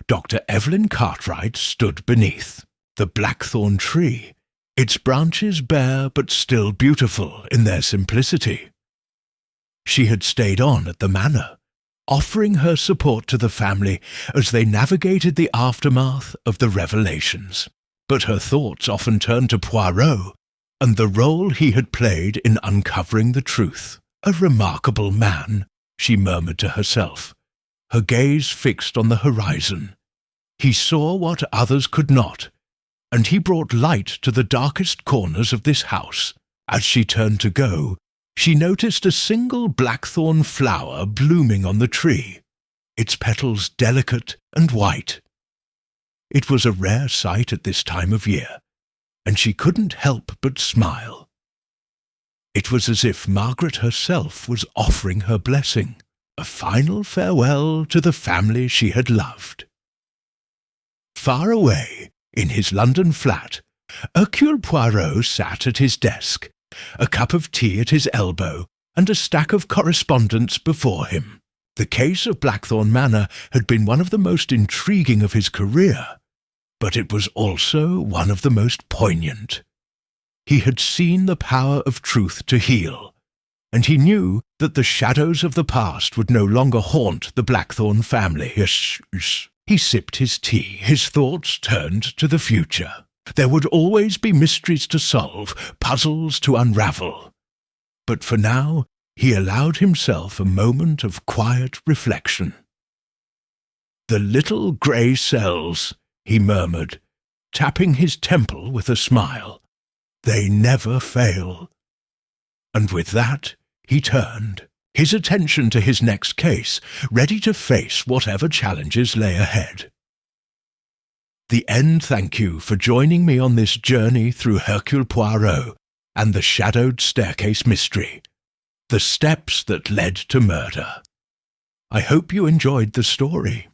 Dr. Evelyn Cartwright stood beneath the blackthorn tree, its branches bare but still beautiful in their simplicity. She had stayed on at the manor, offering her support to the family as they navigated the aftermath of the revelations. But her thoughts often turned to Poirot and the role he had played in uncovering the truth. "A remarkable man," she murmured to herself, her gaze fixed on the horizon. "He saw what others could not, and he brought light to the darkest corners of this house." As she turned to go, she noticed a single blackthorn flower blooming on the tree, its petals delicate and white. It was a rare sight at this time of year, and she couldn't help but smile. It was as if Margaret herself was offering her blessing, a final farewell to the family she had loved. Far away, in his London flat, Hercule Poirot sat at his desk, a cup of tea at his elbow and a stack of correspondence before him. The case of Blackthorne Manor had been one of the most intriguing of his career, but it was also one of the most poignant. He had seen the power of truth to heal, and he knew that the shadows of the past would no longer haunt the Blackthorne family. He sipped his tea, his thoughts turned to the future. There would always be mysteries to solve, puzzles to unravel. But for now, he allowed himself a moment of quiet reflection. "The little grey cells," he murmured, tapping his temple with a smile. "They never fail." And with that, he turned, his attention to his next case, ready to face whatever challenges lay ahead. The end. Thank you for joining me on this journey through Hercule Poirot and the shadowed staircase mystery, the steps that led to murder. I hope you enjoyed the story.